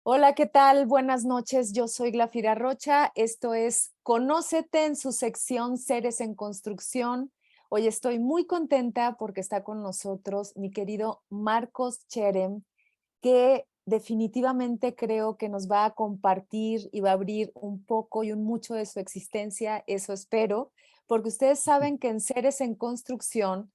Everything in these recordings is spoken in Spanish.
Hola, ¿qué tal? Buenas noches. Yo soy Glafira Rocha. Esto es Conócete en su sección Seres en Construcción. Hoy estoy muy contenta porque está con nosotros mi querido Marcos Cherem, que definitivamente creo que nos va a compartir y va a abrir un poco y un mucho de su existencia. Eso espero, porque ustedes saben que en Seres en Construcción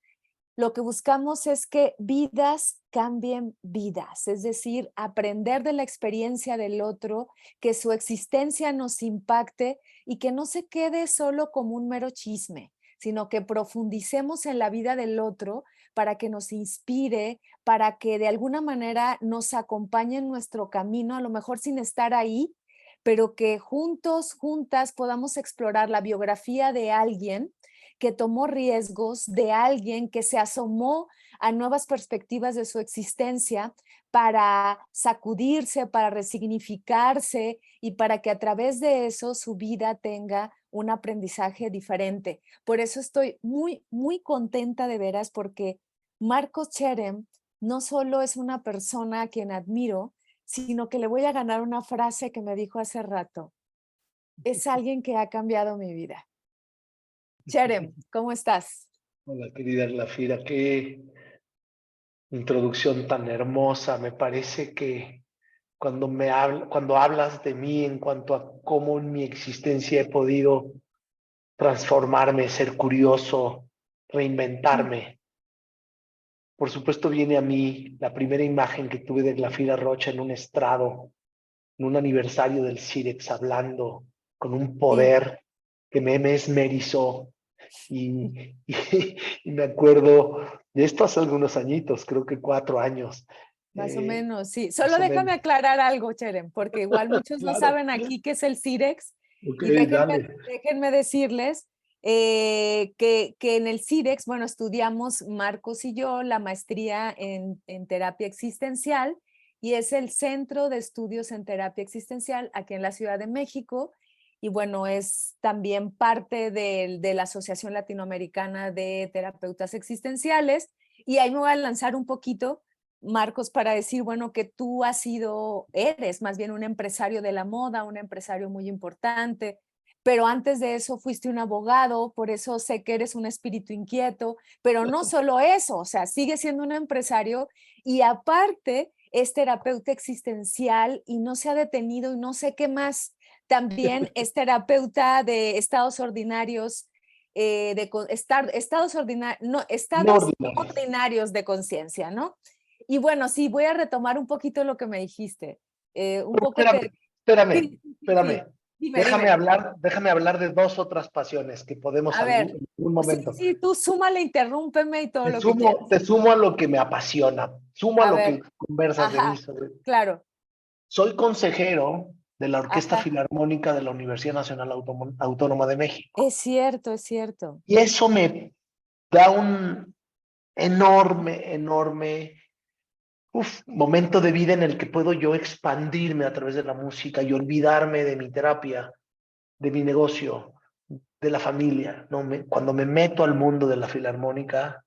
lo que buscamos es que vidas cambien vidas, es decir, aprender de la experiencia del otro, que su existencia nos impacte y que no se quede solo como un mero chisme, sino que profundicemos en la vida del otro para que nos inspire, para que de alguna manera nos acompañe en nuestro camino, a lo mejor sin estar ahí, pero que juntos, juntas podamos explorar la biografía de alguien que tomó riesgos, de alguien que se asomó a nuevas perspectivas de su existencia para sacudirse, para resignificarse y para que a través de eso su vida tenga un aprendizaje diferente. Por eso estoy muy, muy contenta de veras porque Marcos Cherem no solo es una persona a quien admiro, sino que le voy a ganar una frase que me dijo hace rato. Es alguien que ha cambiado mi vida. Cherem, ¿cómo estás? Hola, querida Glafira, qué introducción tan hermosa. Me parece que cuando hablas de mí en cuanto a cómo en mi existencia he podido transformarme, ser curioso, reinventarme, por supuesto viene a mí la primera imagen que tuve de Glafira Rocha en un estrado, en un aniversario del CIREX, hablando con un Sí, poder que me mesmerizó. Y me acuerdo de esto hace algunos añitos, creo que 4 años, más o menos, sí. más Solo o menos. déjame aclarar algo, Cherem, porque igual muchos no Claro, saben aquí qué es el CIREX ok, y déjenme, dale. déjenme decirles que en el CIREX, bueno, estudiamos Marcos y yo la maestría en terapia existencial y es el Centro de Estudios en Terapia Existencial aquí en la Ciudad de México y bueno, es también parte de la Asociación Latinoamericana de Terapeutas Existenciales y ahí me voy a lanzar un poquito Marcos, para decir, bueno, que tú has sido, eres más bien un empresario de la moda, un empresario muy importante, pero antes de eso fuiste un abogado, por eso sé que eres un espíritu inquieto, pero no solo eso, o sea, sigue siendo un empresario y aparte es terapeuta existencial y no se ha detenido y no sé qué más. También es terapeuta de estados ordinarios, no, No estados ordinarios. ordinarios de conciencia, ¿no? Y bueno, sí, voy a retomar un poquito lo que me dijiste. Un Pero poco espérame, te... espérame, Sí, sí, sí, espérame. sí. Dime, dime. Déjame hablar de dos otras pasiones que podemos A ver, en algún sí, momento. sí, tú súmale, interrúmpeme y todo lo que Te quieras. sumo a lo que me apasiona, sumo a A lo ver, que conversas de mí ajá, sobre. claro, Soy consejero de la Orquesta ajá. Filarmónica de la Universidad Nacional Autónoma de México. Es cierto, es cierto. Y eso me da un enorme momento de vida en el que puedo yo expandirme a través de la música y olvidarme de mi terapia, de mi negocio, de la familia. ¿No? Cuando me meto al mundo de la filarmónica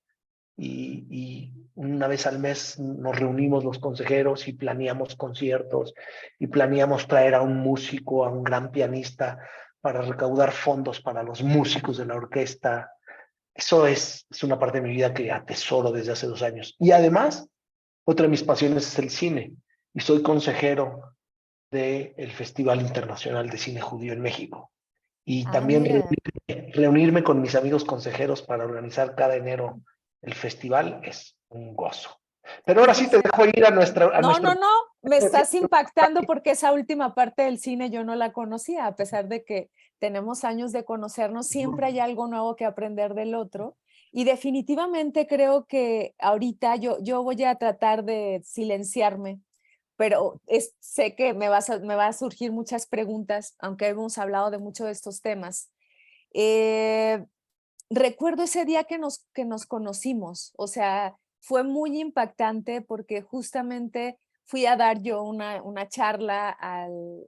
y una vez al mes nos reunimos los consejeros y planeamos conciertos y planeamos traer a un músico, a un gran pianista para recaudar fondos para los músicos de la orquesta. Eso es una parte de mi vida que atesoro desde hace 2 años. Y además, otra de mis pasiones es el cine y soy consejero del Festival Internacional de Cine Judío en México. Y Ah, también mira. reunirme con mis amigos consejeros para organizar cada enero el festival es un gozo. Pero ahora sí te Fíjate. dejo ir a No, nuestro... no, no, me estás impactando porque esa última parte del cine yo no la conocía, a pesar de que tenemos años de conocernos, siempre hay algo nuevo que aprender del otro. Y definitivamente creo que ahorita yo voy a tratar de silenciarme, pero sé que me va a surgir muchas preguntas, aunque hemos hablado de muchos de estos temas. Eh, Recuerdo ese día que nos conocimos, o sea, fue muy impactante porque justamente fui a dar yo una charla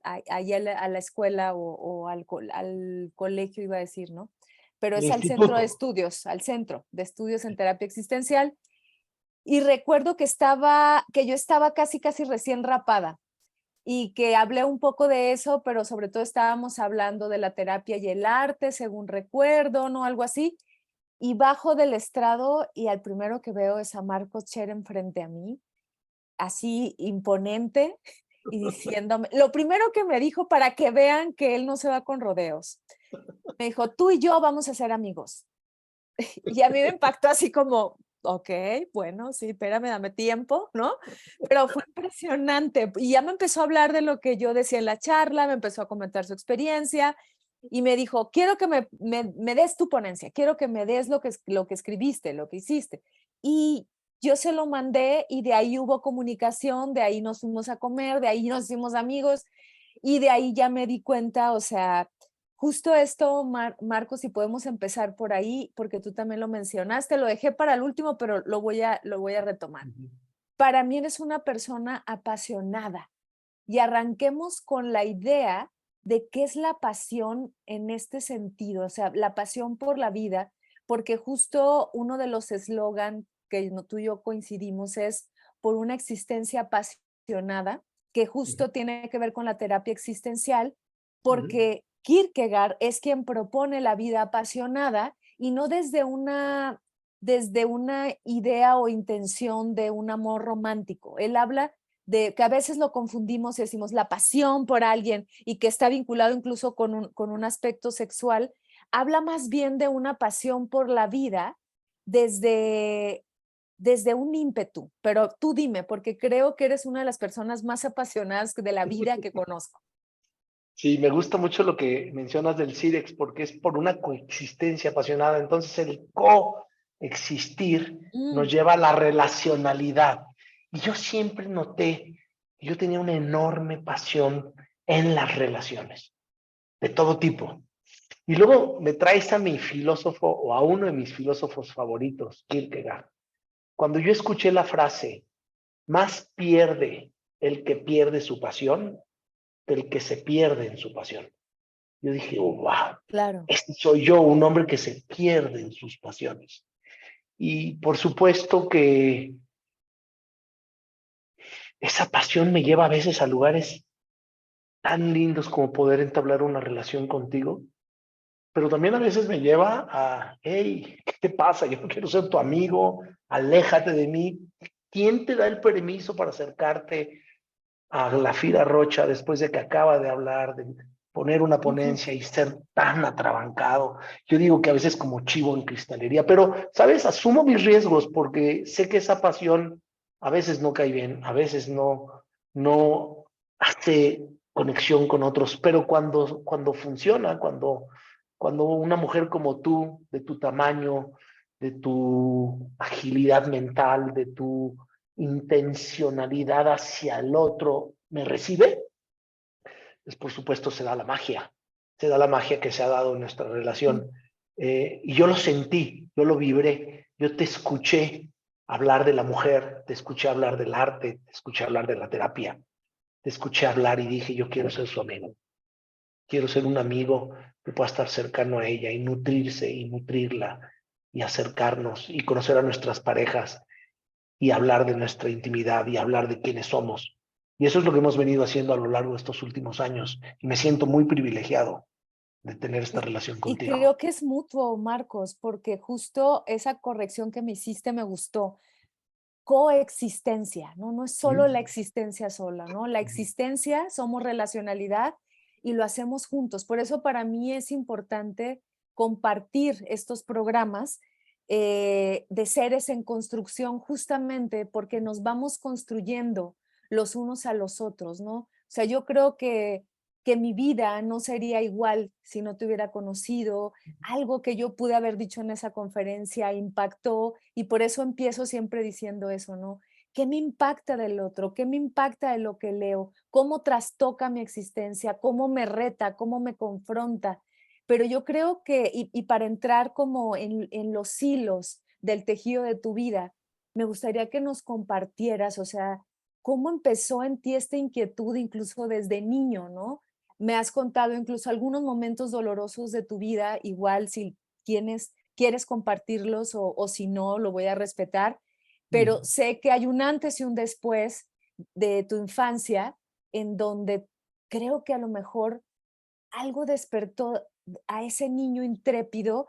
ahí a la escuela o al colegio, iba a decir, ¿no? Pero El es al centro de instituto. estudios, al centro de estudios en terapia existencial. Y recuerdo que yo estaba casi, casi recién rapada y que hablé un poco de eso, pero sobre todo estábamos hablando de la terapia y el arte, según recuerdo, ¿no? Algo así. Y bajo del estrado y al primero que veo es a Marcos Cher enfrente a mí, así imponente y diciéndome, lo primero que me dijo para que vean que él no se va con rodeos, me dijo, tú y yo vamos a ser amigos. Y a mí me impactó así como, ok, bueno, sí, espérame, dame tiempo, ¿no? Pero fue impresionante. Y ya me empezó a hablar de lo que yo decía en la charla, me empezó a comentar su experiencia y me dijo, quiero que me des tu ponencia, quiero que me des lo que escribiste, lo que hiciste. Y yo se lo mandé y de ahí hubo comunicación, de ahí nos fuimos a comer, de ahí nos hicimos amigos y de ahí ya me di cuenta, o sea, justo esto, Marcos, si podemos empezar por ahí, porque tú también lo mencionaste, lo dejé para el último, pero lo voy a retomar. Ujú. Para mí eres una persona apasionada y arranquemos con la idea de qué es la pasión en este sentido, o sea, la pasión por la vida, porque justo uno de los eslogan que tú y yo coincidimos es por una existencia apasionada, que Ujú. justo tiene que ver con la terapia existencial, Ujú. porque Kierkegaard es quien propone la vida apasionada y no desde una idea o intención de un amor romántico. Él habla de que a veces lo confundimos y decimos la pasión por alguien y que está vinculado incluso con un aspecto sexual, habla más bien de una pasión por la vida desde, desde un ímpetu. Pero tú dime, porque creo que eres una de las personas más apasionadas de la vida que conozco. Sí, me gusta mucho lo que mencionas del SIDEX porque es por una coexistencia apasionada. Entonces, el coexistir nos Mm, lleva a la relacionalidad. Y yo siempre noté que yo tenía una enorme pasión en las relaciones, de todo tipo. Y luego me traes a mi filósofo o a uno de mis filósofos favoritos, Kierkegaard. Cuando yo escuché la frase, más pierde el que pierde su pasión del que se pierde en su pasión. Yo dije, oh, wow, claro. este soy yo, un hombre que se pierde en sus pasiones. Y por supuesto que esa pasión me lleva a veces a lugares tan lindos como poder entablar una relación contigo, pero también a veces me lleva a, hey, ¿qué te pasa? Yo no quiero ser tu amigo, aléjate de mí. ¿Quién te da el permiso para acercarte a la Fira Rocha después de que acaba de hablar, de poner una Ujú. ponencia y ser tan atrabancado? Yo digo que a veces como chivo en cristalería, pero, ¿sabes? Asumo mis riesgos porque sé que esa pasión a veces no cae bien, a veces no hace conexión con otros, pero cuando funciona, cuando una mujer como tú, de tu tamaño, de tu agilidad mental, de tu intencionalidad hacia el otro me recibe, pues por supuesto se da la magia que se ha dado en nuestra Mm. relación. Y yo lo sentí, yo lo vibré, yo te escuché hablar de la mujer, te escuché hablar del arte, te escuché hablar de la terapia, te escuché hablar y dije, yo quiero ser su amigo, quiero ser un amigo que pueda estar cercano a ella y nutrirse y nutrirla y acercarnos y conocer a nuestras parejas y hablar de nuestra intimidad y hablar de quiénes somos. Y eso es lo que hemos venido haciendo a lo largo de estos últimos años. Y me siento muy privilegiado de tener esta Y, relación y contigo. creo que es mutuo, Marcos, porque justo esa corrección que me hiciste me gustó. Coexistencia, ¿no? No es solo la existencia sola, ¿no? La existencia, somos relacionalidad y lo hacemos juntos. Por eso para mí es importante compartir estos programas de seres en construcción justamente porque nos vamos construyendo los unos a los otros, ¿no? O sea, yo creo que mi vida no sería igual si no te hubiera conocido. Algo que yo pude haber dicho en esa conferencia impactó y por eso empiezo siempre diciendo eso, ¿no? ¿Qué me impacta del otro? ¿Qué me impacta de lo que leo? ¿Cómo trastoca mi existencia? ¿Cómo me reta? ¿Cómo me confronta? Pero yo creo que, y para entrar como en los hilos del tejido de tu vida, me gustaría que nos compartieras, o sea, cómo empezó en ti esta inquietud incluso desde niño, ¿no? Me has contado incluso algunos momentos dolorosos de tu vida, igual si quieres compartirlos o si no, lo voy a respetar, pero sé que hay un antes y un después de tu infancia en donde creo que a lo mejor algo despertó a ese niño intrépido.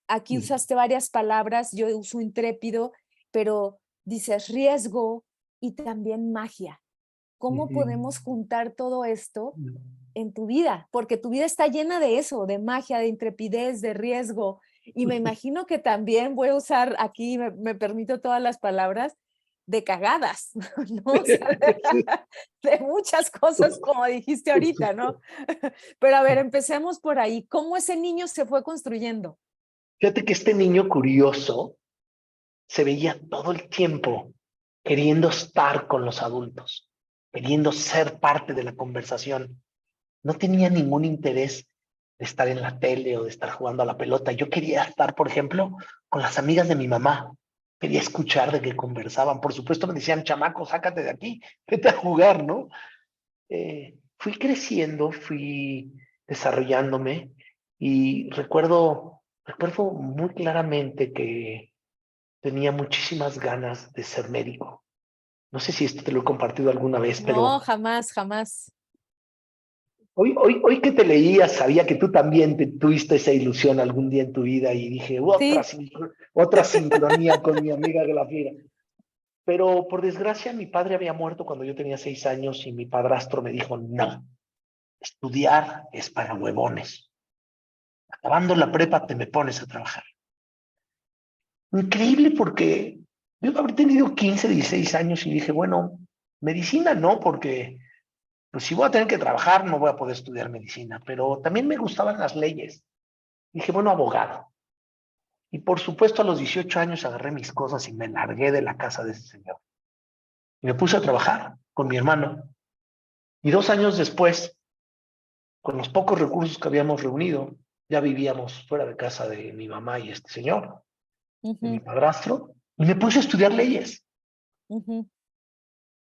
Aquí usaste varias palabras, yo uso intrépido, pero dices riesgo y también magia. ¿Cómo podemos juntar todo esto en tu vida? Porque tu vida está llena de eso, de magia, de intrepidez, de riesgo. Y me imagino que también voy a usar aquí, me permito todas las palabras, de cagadas, ¿no? O sea, de muchas cosas, como dijiste ahorita, ¿no? Pero a ver, empecemos por ahí. ¿Cómo ese niño se fue construyendo? Fíjate que este niño curioso se veía todo el tiempo queriendo estar con los adultos, queriendo ser parte de la conversación. No tenía ningún interés de estar en la tele o de estar jugando a la pelota. Yo quería estar, por ejemplo, con las amigas de mi mamá. Quería escuchar de qué conversaban. Por supuesto me decían, chamaco, sácate de aquí, vete a jugar, ¿no? Fui creciendo, fui desarrollándome y recuerdo muy claramente que tenía muchísimas ganas de ser médico. No sé si esto te lo he compartido alguna vez, No, pero jamás, jamás. hoy que te leía, sabía que tú también tuviste esa ilusión algún día en tu vida y dije, Sí. otra sincronía con mi amiga Glafira. Pero por desgracia, mi padre había muerto cuando yo tenía 6 años y mi padrastro me dijo, no, estudiar es para huevones. Acabando la prepa te me pones a trabajar. Increíble porque yo habré tenido 15, 16 años y dije, bueno, medicina no, porque pues si voy a tener que trabajar no voy a poder estudiar medicina, pero también me gustaban las leyes. Dije, bueno, abogado. Y por supuesto a los 18 años agarré mis cosas y me largué de la casa de ese señor. Y me puse a trabajar con mi hermano. Y 2 años después, con los pocos recursos que habíamos reunido, ya vivíamos fuera de casa de mi mamá y este señor, de mi Ujú, padrastro, y me puse a estudiar leyes. ujú.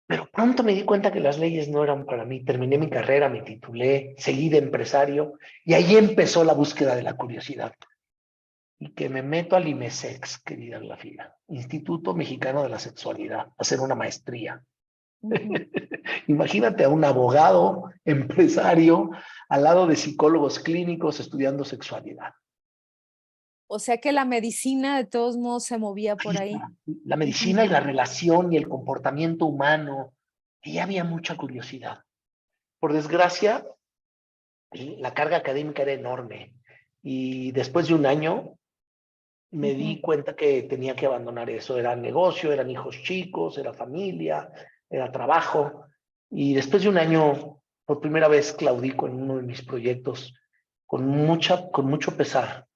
Pero pronto me di cuenta que las leyes no eran para mí. Terminé mi carrera, me titulé, seguí de empresario y ahí empezó la búsqueda de la curiosidad. Y que me meto al IMESEX, querida Glafira, Instituto Mexicano de la Sexualidad, a hacer una maestría. Ujú. Imagínate a un abogado, empresario, al lado de psicólogos clínicos estudiando sexualidad. O sea que la medicina de todos modos se movía por Ahí ahí. está. La Ujú, medicina y la relación y el comportamiento humano. Y había mucha curiosidad. Por desgracia, la carga académica era enorme. Y después de un año me ujú. di cuenta que tenía que abandonar eso. Era negocio, eran hijos chicos, era familia, era trabajo. Y después de un año, por primera vez, claudico en uno de mis proyectos con mucho pesar.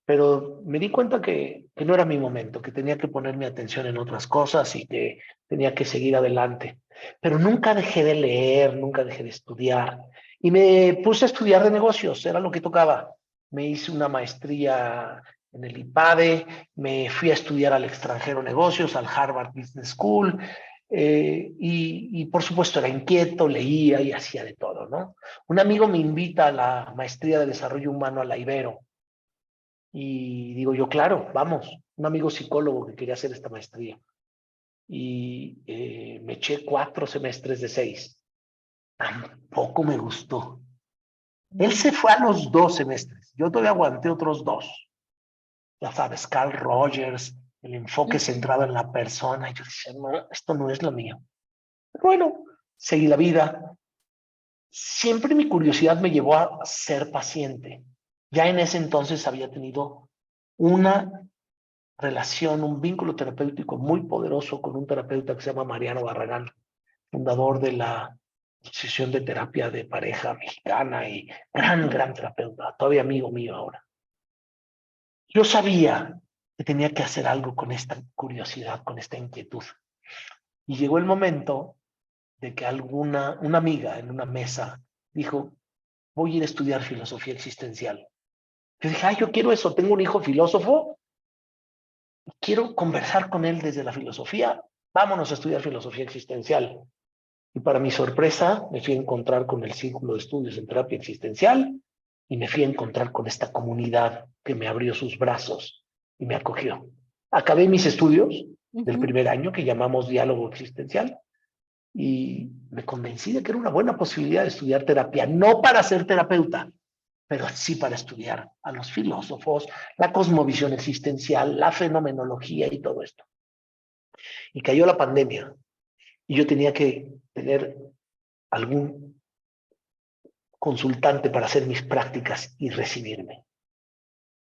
Pero me di cuenta que no era mi momento, que tenía que poner mi atención en otras cosas y que tenía que seguir adelante. Pero nunca dejé de leer, nunca dejé de estudiar. Y me puse a estudiar de negocios, era lo que tocaba. Me hice una maestría en el IPADE, me fui a estudiar al extranjero negocios, al Harvard Business School, y por supuesto era inquieto, leía y hacía de todo, ¿no? Un amigo me invita a la maestría de desarrollo humano a la Ibero y digo yo, claro, vamos, un amigo psicólogo que quería hacer esta maestría. Y me eché 4 semestres de 6. Tampoco me gustó. Él Mm, se fue a los 2 semestres. Yo todavía aguanté otros 2. Ya sabes, Carl Rogers, el enfoque ujú. centrado en la persona. Y yo decía, no, esto no es lo mío. Pero bueno, seguí la vida. Siempre mi curiosidad me llevó a ser paciente. Ya en ese entonces había tenido una relación, un vínculo terapéutico muy poderoso con un terapeuta que se llama Mariano Barragán, fundador de la Asociación de Terapia de Pareja Mexicana y Ujú. gran terapeuta, todavía amigo mío ahora. Yo sabía que tenía que hacer algo con esta curiosidad, con esta inquietud. Y llegó el momento de que una amiga en una mesa dijo, voy a ir a estudiar filosofía existencial. Yo dije, ay, yo quiero eso, tengo un hijo filósofo, quiero conversar con él desde la filosofía, vámonos a estudiar filosofía existencial. Y para mi sorpresa, me fui a encontrar con el Círculo de Estudios en Terapia Existencial y me fui a encontrar con esta comunidad que me abrió sus brazos y me acogió. Acabé mis estudios del Ujú. primer año que llamamos Diálogo Existencial y me convencí de que era una buena posibilidad de estudiar terapia, no para ser terapeuta, pero sí para estudiar a los filósofos, la cosmovisión existencial, la fenomenología y todo esto. Y cayó la pandemia y yo tenía que tener algún consultante para hacer mis prácticas y recibirme.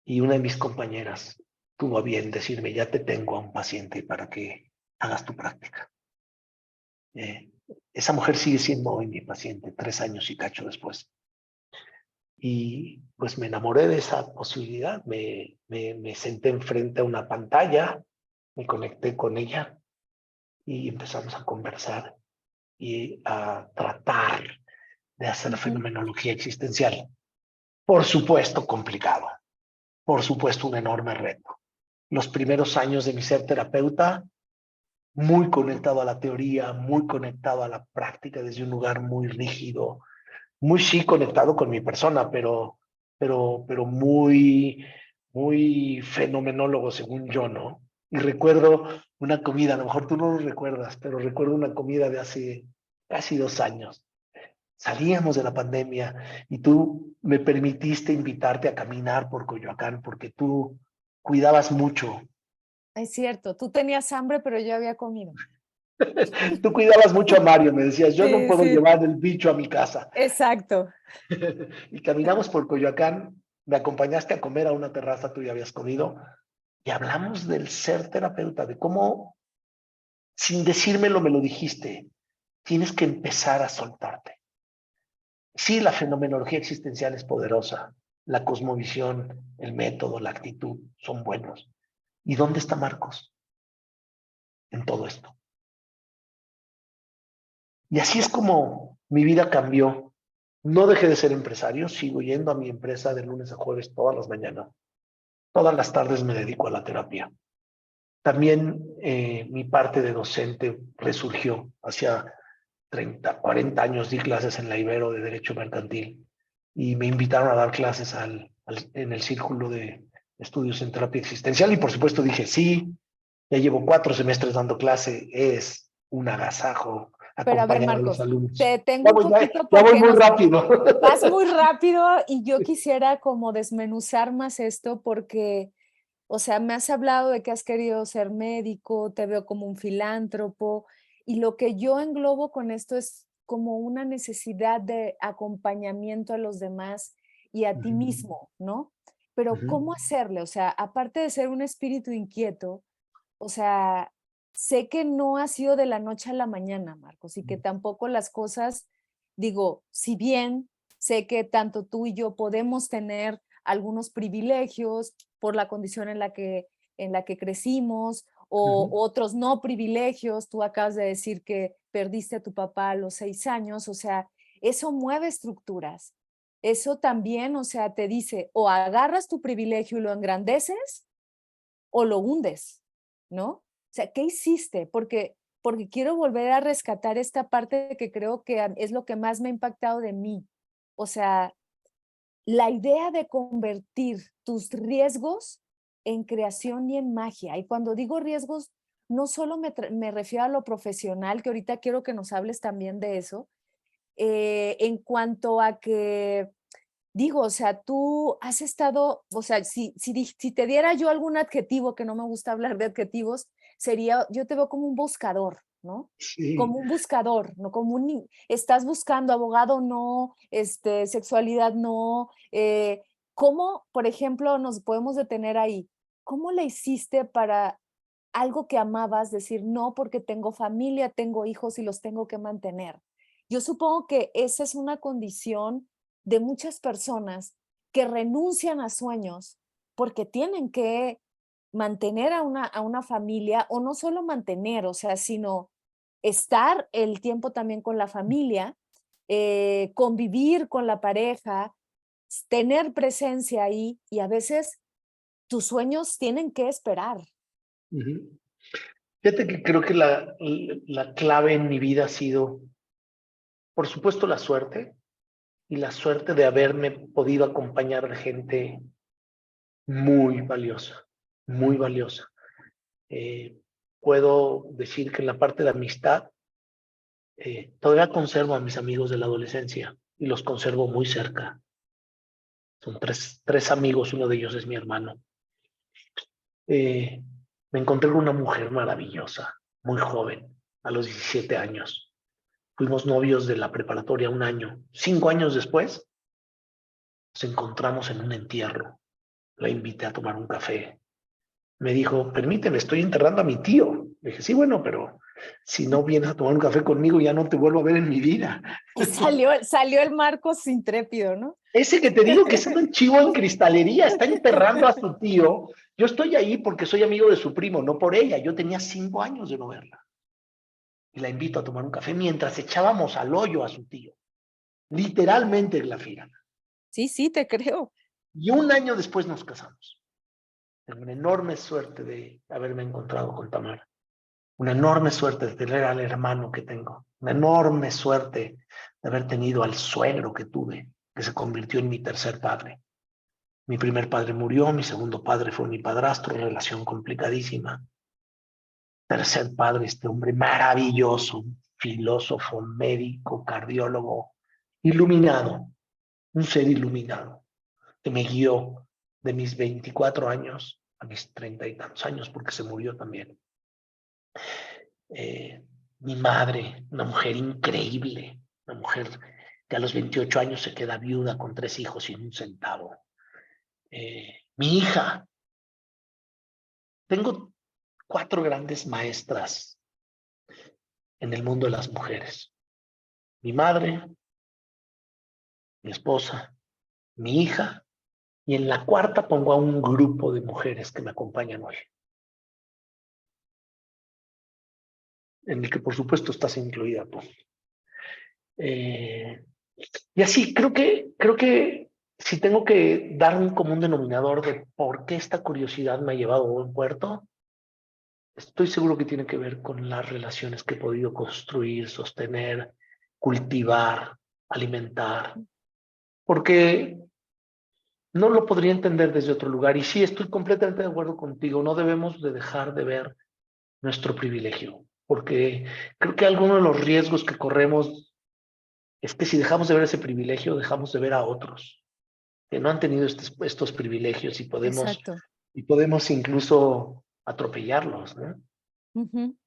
Y una de mis compañeras tuvo a bien decirme, ya te tengo a un paciente para que hagas tu práctica. Eh, Esa mujer sigue siendo hoy mi paciente, 3 años y cacho después. Y pues me enamoré de esa posibilidad, me senté enfrente a una pantalla, me conecté con ella y empezamos a conversar y a tratar de hacer la Ujú. fenomenología existencial. Por supuesto, complicado, por supuesto, un enorme reto. Los primeros años de mi ser terapeuta, muy conectado a la teoría, muy conectado a la práctica desde un lugar muy rígido, muy sí conectado con mi persona, pero muy fenomenólogo según yo, ¿no? Y recuerdo una comida, a lo mejor tú no lo recuerdas, pero recuerdo una comida de hace casi 2 años. Salíamos de la pandemia y tú me permitiste invitarte a caminar por Coyoacán porque tú cuidabas mucho. Es cierto, tú tenías hambre, pero yo había comido. Tú cuidabas mucho a Mario, me decías, yo no Sí, puedo sí, llevar el bicho a mi casa. exacto. Y caminamos por Coyoacán, me acompañaste a comer a una terraza, tú ya habías comido, y hablamos del ser terapeuta, de cómo, sin decírmelo, me lo dijiste, tienes que empezar a soltarte. Sí, la fenomenología existencial es poderosa, la cosmovisión, el método, la actitud son buenos. ¿Y dónde está Marcos en todo esto? Y así es como mi vida cambió. No dejé de ser empresario, sigo yendo a mi empresa de lunes a jueves todas las mañanas. Todas las tardes me dedico a la terapia. También mi parte de docente resurgió. Hacia 30, 40 años di clases en la Ibero de Derecho Mercantil y me invitaron a dar clases en el Círculo de Estudios en Terapia Existencial y por supuesto dije sí, ya llevo 4 semestres dando clase, es un agasajo Pero a ver, acompañar a los Marcos, te alumnos. detengo Ya un voy, ya, poquito ya voy porque muy nos rápido. vas muy rápido y yo quisiera como desmenuzar más esto porque, o sea, me has hablado de que has querido ser médico, te veo como un filántropo y lo que yo englobo con esto es como una necesidad de acompañamiento a los demás y a ti mismo, ¿no? Pero ¿cómo hacerle? O sea, aparte de ser un espíritu inquieto, o sea, sé que no ha sido de la noche a la mañana, Marcos, y que tampoco las cosas, digo, si bien sé que tanto tú y yo podemos tener algunos privilegios por la condición en la que crecimos, o otros no privilegios, tú acabas de decir que perdiste a tu papá a los 6 años, o sea, eso mueve estructuras. Eso también, o sea, te dice, o agarras tu privilegio y lo engrandeces, o lo hundes, ¿no? O sea, ¿qué hiciste? Porque quiero volver a rescatar esta parte que creo que es lo que más me ha impactado de mí. O sea, la idea de convertir tus riesgos en creación y en magia. Y cuando digo riesgos, no solo me refiero a lo profesional, que ahorita quiero que nos hables también de eso, en cuanto a que digo, o sea, tú has estado, o sea, si te diera yo algún adjetivo, que no me gusta hablar de adjetivos, sería, yo te veo como un buscador, ¿no? Sí. Como un buscador, ¿no? Como un, estás buscando abogado, no, sexualidad, no. ¿Cómo, por ejemplo, nos podemos detener ahí? ¿Cómo le hiciste para algo que amabas, decir, no, porque tengo familia, tengo hijos y los tengo que mantener? Yo supongo que esa es una condición de muchas personas que renuncian a sueños porque tienen que mantener a una familia o no solo mantener, o sea, sino estar el tiempo también con la familia, convivir con la pareja, tener presencia ahí y a veces tus sueños tienen que esperar. Ujú. Fíjate que creo que la clave en mi vida ha sido, por supuesto, la suerte y la suerte de haberme podido acompañar de gente muy valiosa, muy valiosa. Eh, Puedo decir que en la parte de amistad Todavía conservo a mis amigos de la adolescencia y los conservo muy cerca. Son tres amigos, uno de ellos es mi hermano. Me encontré con una mujer maravillosa, muy joven, a los 17 años. Fuimos novios de la preparatoria un año. 5 años después, nos encontramos en un entierro. La invité a tomar un café. Me dijo, permíteme, estoy enterrando a mi tío. Le dije, sí, bueno, pero si no vienes a tomar un café conmigo, ya no te vuelvo a ver en mi vida. Y salió el Marcos intrépido, ¿no? Ese que te digo que es un chivo en cristalería, está enterrando a su tío. Yo estoy ahí porque soy amigo de su primo, no por ella. Yo tenía 5 años de no verla. Y la invito a tomar un café mientras echábamos al hoyo a su tío. Literalmente, Glafira. Sí, sí, te creo. Y un año después nos casamos. Tengo una enorme suerte de haberme encontrado con Tamara. Una enorme suerte de tener al hermano que tengo. Una enorme suerte de haber tenido al suegro que tuve, que se convirtió en mi tercer padre. Mi primer padre murió, mi segundo padre fue mi padrastro, relación complicadísima. Tercer padre, este hombre maravilloso, filósofo, médico, cardiólogo, iluminado, un ser iluminado, que me guió de mis 24 años a mis 30 y tantos años, porque se murió también. Mi madre, una mujer increíble, una mujer que a los 28 años se queda viuda con 3 hijos sin un centavo. Mi hija, tengo 4 grandes maestras en el mundo de las mujeres. Mi madre, mi esposa, mi hija, y en la cuarta pongo a un grupo de mujeres que me acompañan hoy, en el que por supuesto estás incluida tú. Y así, creo que si tengo que dar un común denominador de por qué esta curiosidad me ha llevado a buen puerto, estoy seguro que tiene que ver con las relaciones que he podido construir, sostener, cultivar, alimentar, porque no lo podría entender desde otro lugar. Y sí, estoy completamente de acuerdo contigo, no debemos de dejar de ver nuestro privilegio, porque creo que alguno de los riesgos que corremos es que si dejamos de ver ese privilegio, dejamos de ver a otros que no han tenido estos privilegios Exacto. y podemos incluso atropellarlos, ¿no? Ujú.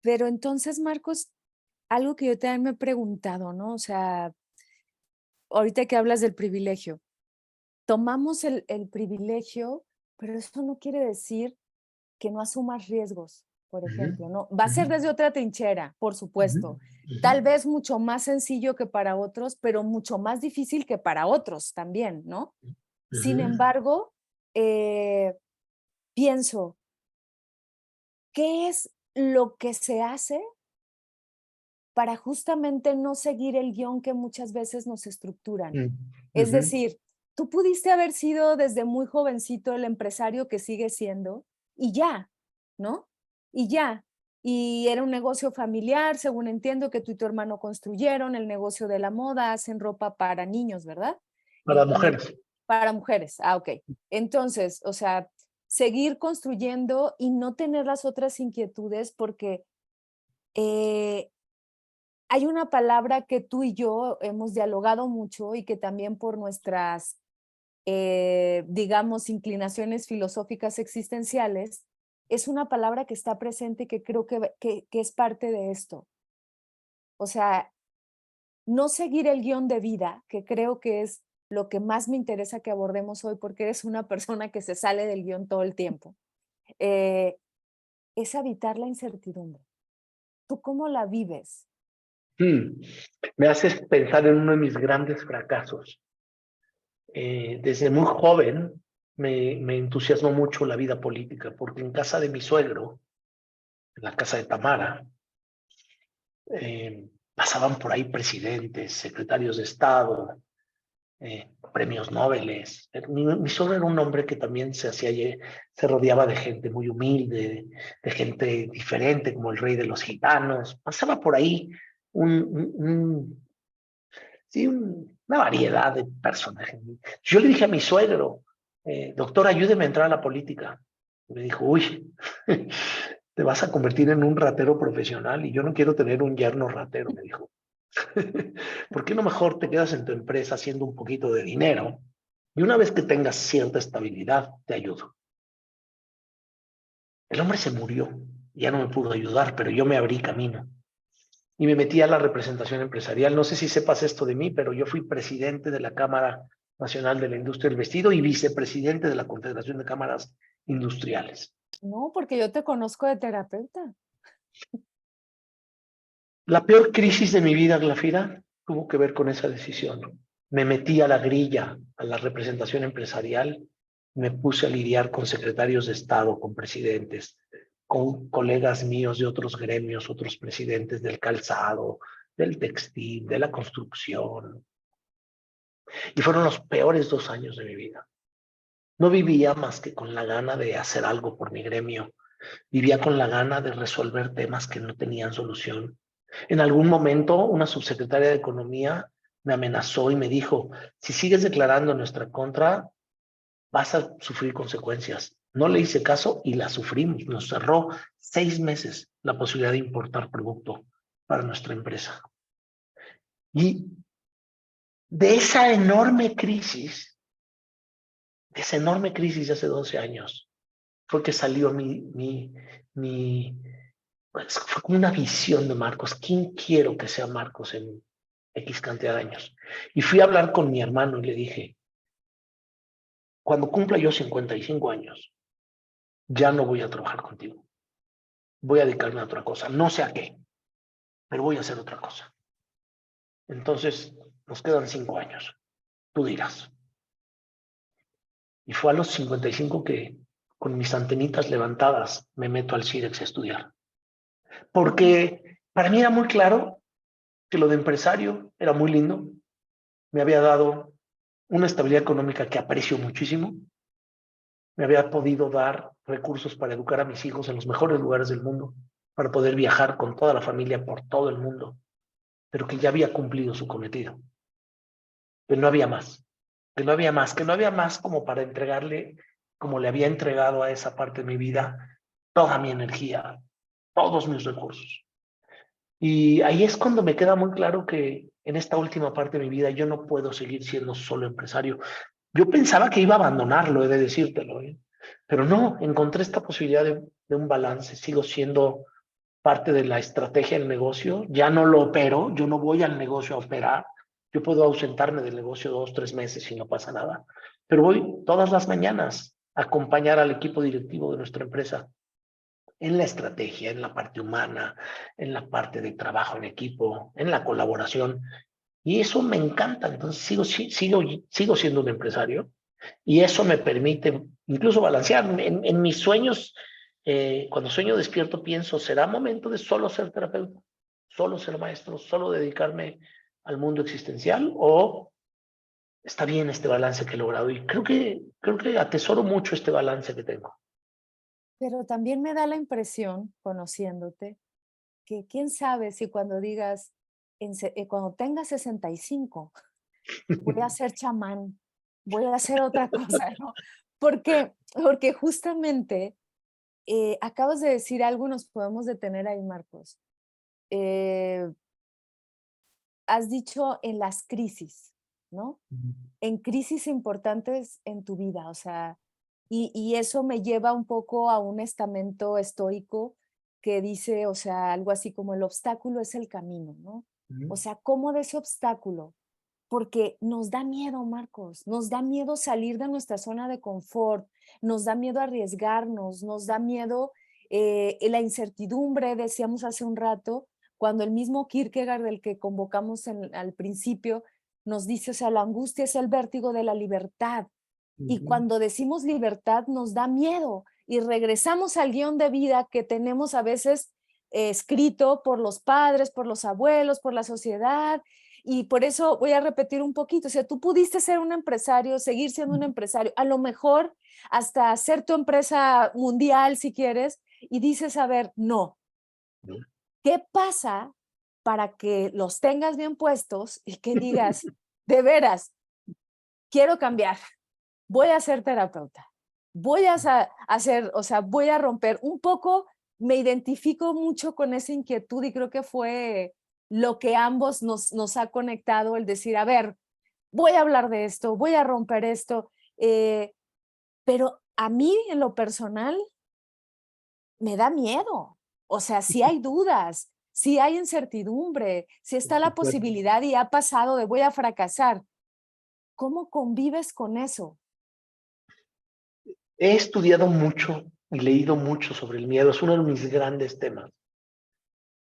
Pero entonces, Marcos, algo que yo también me he preguntado, ¿no? O sea, ahorita que hablas del privilegio, tomamos el privilegio, pero eso no quiere decir que no asumas riesgos, por Ujú, ejemplo, ¿no? Va a ser ujú, desde otra trinchera, por ujú, supuesto. ujú, Tal vez mucho más sencillo que para otros, pero mucho más difícil que para otros también, ¿no? Sin ujú. embargo, pienso, ¿qué es lo que se hace para justamente no seguir el guión que muchas veces nos estructuran? Mm, Es ujú, decir, tú pudiste haber sido desde muy jovencito el empresario que sigue siendo y ya, ¿no? Y ya. Y era un negocio familiar, según entiendo, que tú y tu hermano construyeron, el negocio de la moda, hacen ropa para niños, ¿verdad? Para Y mujeres. para mujeres, ok. Entonces, o sea, seguir construyendo y no tener las otras inquietudes porque eh, hay una palabra que tú y yo hemos dialogado mucho y que también por nuestras, digamos, inclinaciones filosóficas existenciales, es una palabra que está presente y que creo que es parte de esto. O sea, no seguir el guión de vida, que creo que es lo que más me interesa que abordemos hoy, porque eres una persona que se sale del guión todo el tiempo, eh, es evitar la incertidumbre. ¿Tú cómo la vives? Mm. Me haces pensar en uno de mis grandes fracasos. Desde muy joven me entusiasmó mucho la vida política, porque en casa de mi suegro, en la casa de Tamara, pasaban por ahí presidentes, secretarios de Estado, premios Nobel. Mi suegro era un hombre que también se rodeaba de gente muy humilde, de gente diferente, como el rey de los gitanos. Pasaba por ahí sí, una variedad de personajes. Yo le dije a mi suegro, doctor, ayúdeme a entrar a la política. Y me dijo, uy, te vas a convertir en un ratero profesional y yo no quiero tener un yerno ratero, me dijo. ¿Por qué no mejor te quedas en tu empresa haciendo un poquito de dinero y una vez que tengas cierta estabilidad, te ayudo? El hombre se murió, ya no me pudo ayudar, pero yo me abrí camino y me metí a la representación empresarial. No sé si sepas esto de mí, pero yo fui presidente de la Cámara Nacional de la Industria del Vestido y vicepresidente de la Confederación de Cámaras Industriales. No, porque yo te conozco de terapeuta. La peor crisis de mi vida, Glafira, tuvo que ver con esa decisión. Me metí a la grilla, a la representación empresarial, me puse a lidiar con secretarios de Estado, con presidentes, con colegas míos de otros gremios, otros presidentes del calzado, del textil, de la construcción. Y fueron los peores 2 años de mi vida. No vivía más que con la gana de hacer algo por mi gremio. Vivía con la gana de resolver temas que no tenían solución. En algún momento, una subsecretaria de Economía me amenazó y me dijo, si sigues declarando en nuestra contra, vas a sufrir consecuencias. No le hice caso y la sufrimos. Nos cerró 6 meses la posibilidad de importar producto para nuestra empresa. Y de esa enorme crisis, de hace 12 años, fue que salió pues, fue como una visión de Marcos. ¿Quién quiero que sea Marcos en X cantidad de años? Y fui a hablar con mi hermano y le dije, cuando cumpla yo 55 años, ya no voy a trabajar contigo. Voy a dedicarme a otra cosa. No sé a qué, pero voy a hacer otra cosa. Entonces, nos quedan 5 años. Tú dirás. Y fue a los 55 que, con mis antenitas levantadas, me meto al CIDEX a estudiar. Porque para mí era muy claro que lo de empresario era muy lindo. Me había dado una estabilidad económica que aprecio muchísimo. Me había podido dar recursos para educar a mis hijos en los mejores lugares del mundo, para poder viajar con toda la familia por todo el mundo, pero que ya había cumplido su cometido, que no había más, que no había más, que no había más como para entregarle, como le había entregado a esa parte de mi vida, toda mi energía, todos mis recursos. Y ahí es cuando me queda muy claro que en esta última parte de mi vida yo no puedo seguir siendo solo empresario. Yo pensaba que iba a abandonarlo, he de decírtelo, ¿eh? Pero no, encontré esta posibilidad de un balance. Sigo siendo parte de la estrategia del negocio, ya no lo opero, yo no voy al negocio a operar, yo puedo ausentarme del negocio 2, 3 meses y no pasa nada, pero voy todas las mañanas a acompañar al equipo directivo de nuestra empresa en la estrategia, en la parte humana, en la parte de trabajo en equipo, en la colaboración. Y eso me encanta. Entonces sigo siendo un empresario y eso me permite incluso balancear. En mis sueños, cuando sueño despierto, pienso, ¿será momento de solo ser terapeuta? ¿Solo ser maestro? ¿Solo dedicarme al mundo existencial? ¿O está bien este balance que he logrado? Y creo que atesoro mucho este balance que tengo. Pero también me da la impresión, conociéndote, que quién sabe si cuando digas, cuando tenga 65, voy a ser chamán, voy a hacer otra cosa, ¿no? Porque justamente acabas de decir algo y nos podemos detener ahí, Marcos. Eh, Has dicho en las crisis, ¿no? En crisis importantes en tu vida, o sea, y eso me lleva un poco a un estamento estoico que dice, o sea, algo así como el obstáculo es el camino, ¿no? O sea, ¿cómo de ese obstáculo? Porque nos da miedo, Marcos, nos da miedo salir de nuestra zona de confort, nos da miedo arriesgarnos, nos da miedo la incertidumbre, decíamos hace un rato, cuando el mismo Kierkegaard, del que convocamos al principio, nos dice, o sea, la angustia es el vértigo de la libertad. Y cuando decimos libertad nos da miedo y regresamos al guión de vida que tenemos a veces escrito por los padres, por los abuelos, por la sociedad. Y por eso voy a repetir un poquito, o sea, tú pudiste ser un empresario, seguir siendo un empresario, a lo mejor hasta hacer tu empresa mundial si quieres, y dices, a ver, no, ¿qué pasa para que los tengas bien puestos y que digas, de veras, quiero cambiar, voy a ser terapeuta, voy a hacer, o sea, voy a romper un poco me identifico mucho con esa inquietud y creo que fue lo que ambos nos ha conectado, el decir, a ver, voy a hablar de esto, voy a romper esto, pero a mí en lo personal me da miedo. O sea, si hay dudas, si hay incertidumbre, si Por está la supuesto. posibilidad y ha pasado de voy a fracasar. ¿Cómo convives con eso? He estudiado mucho y leído mucho sobre el miedo. Es uno de mis grandes temas.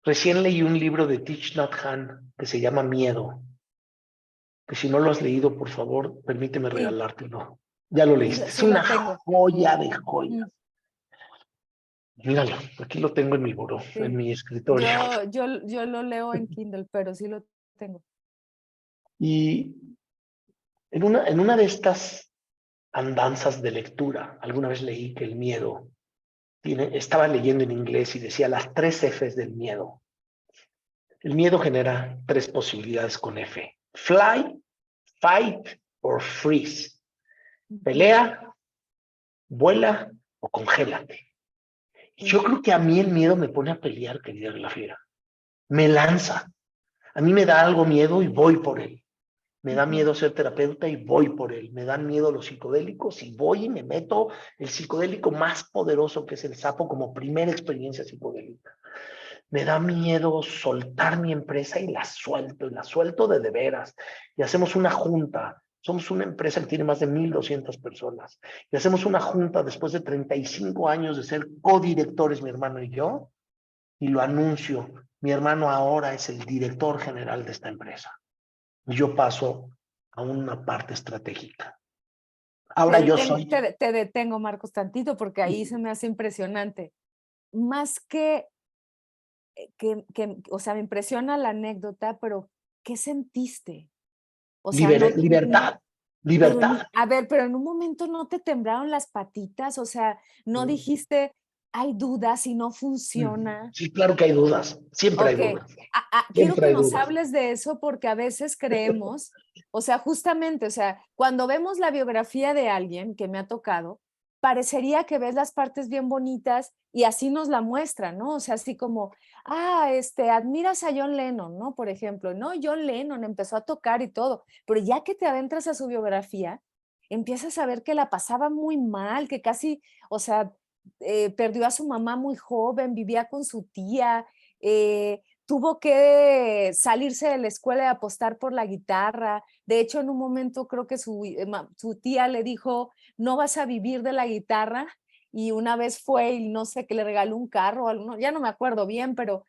Recién leí un libro de Thich Nhat Hanh que se llama Miedo, que si no lo has leído, por favor, permíteme Sí, regalártelo. Ya lo sí, leíste. Es sí lo una tengo. joya de joyas. Mm, Míralo, aquí lo tengo en mi buró, en sí. mi escritorio. Yo lo leo en Kindle, pero sí lo tengo. Y en una de estas andanzas de lectura, alguna vez leí que el miedo estaba leyendo en inglés y decía las 3 Fs del miedo. El miedo genera 3 posibilidades con F. Fly, fight or freeze. Ujú, Pelea, vuela o congélate. Yo sí, creo que a mí el miedo me pone a pelear, querida Glafira. Me lanza. A mí me da algo miedo y voy por él. Me da ujú. miedo ser terapeuta y voy por él. Me dan miedo los psicodélicos y voy y me meto el psicodélico más poderoso que es el sapo como primera experiencia psicodélica. Me da miedo soltar mi empresa y la suelto de veras. Y hacemos una junta. Somos una empresa que tiene más de 1,200 personas. Y hacemos una junta después de 35 años de ser codirectores, mi hermano y yo, y lo anuncio. Mi hermano ahora es el director general de esta empresa. Y yo paso a una parte estratégica. Ahora yo soy... Te detengo, Marcos, tantito, porque ahí se me hace impresionante. Más o sea, me impresiona la anécdota, pero ¿qué sentiste? O sea, libertad, pero libertad. a ver, pero en un momento no te temblaron las patitas, o sea, no dijiste, hay dudas y no funciona. Sí, claro que hay dudas. Siempre hay Okey. dudas. Quiero Siempre que hay nos dudas. hables de eso, porque a veces creemos, o sea, justamente, o sea, cuando vemos la biografía de alguien, que me ha tocado, parecería que ves las partes bien bonitas y así nos la muestran, ¿no? O sea, así como, admiras a John Lennon, ¿no? Por ejemplo, ¿no? John Lennon empezó a tocar y todo, pero ya que te adentras a su biografía, empiezas a ver que la pasaba muy mal, que casi, o sea, perdió a su mamá muy joven, vivía con su tía, tuvo que salirse de la escuela y apostar por la guitarra. De hecho, en un momento creo que su tía le dijo, no vas a vivir de la guitarra. Y una vez fue y no sé, que le regaló un carro, o algo, ya no me acuerdo bien, pero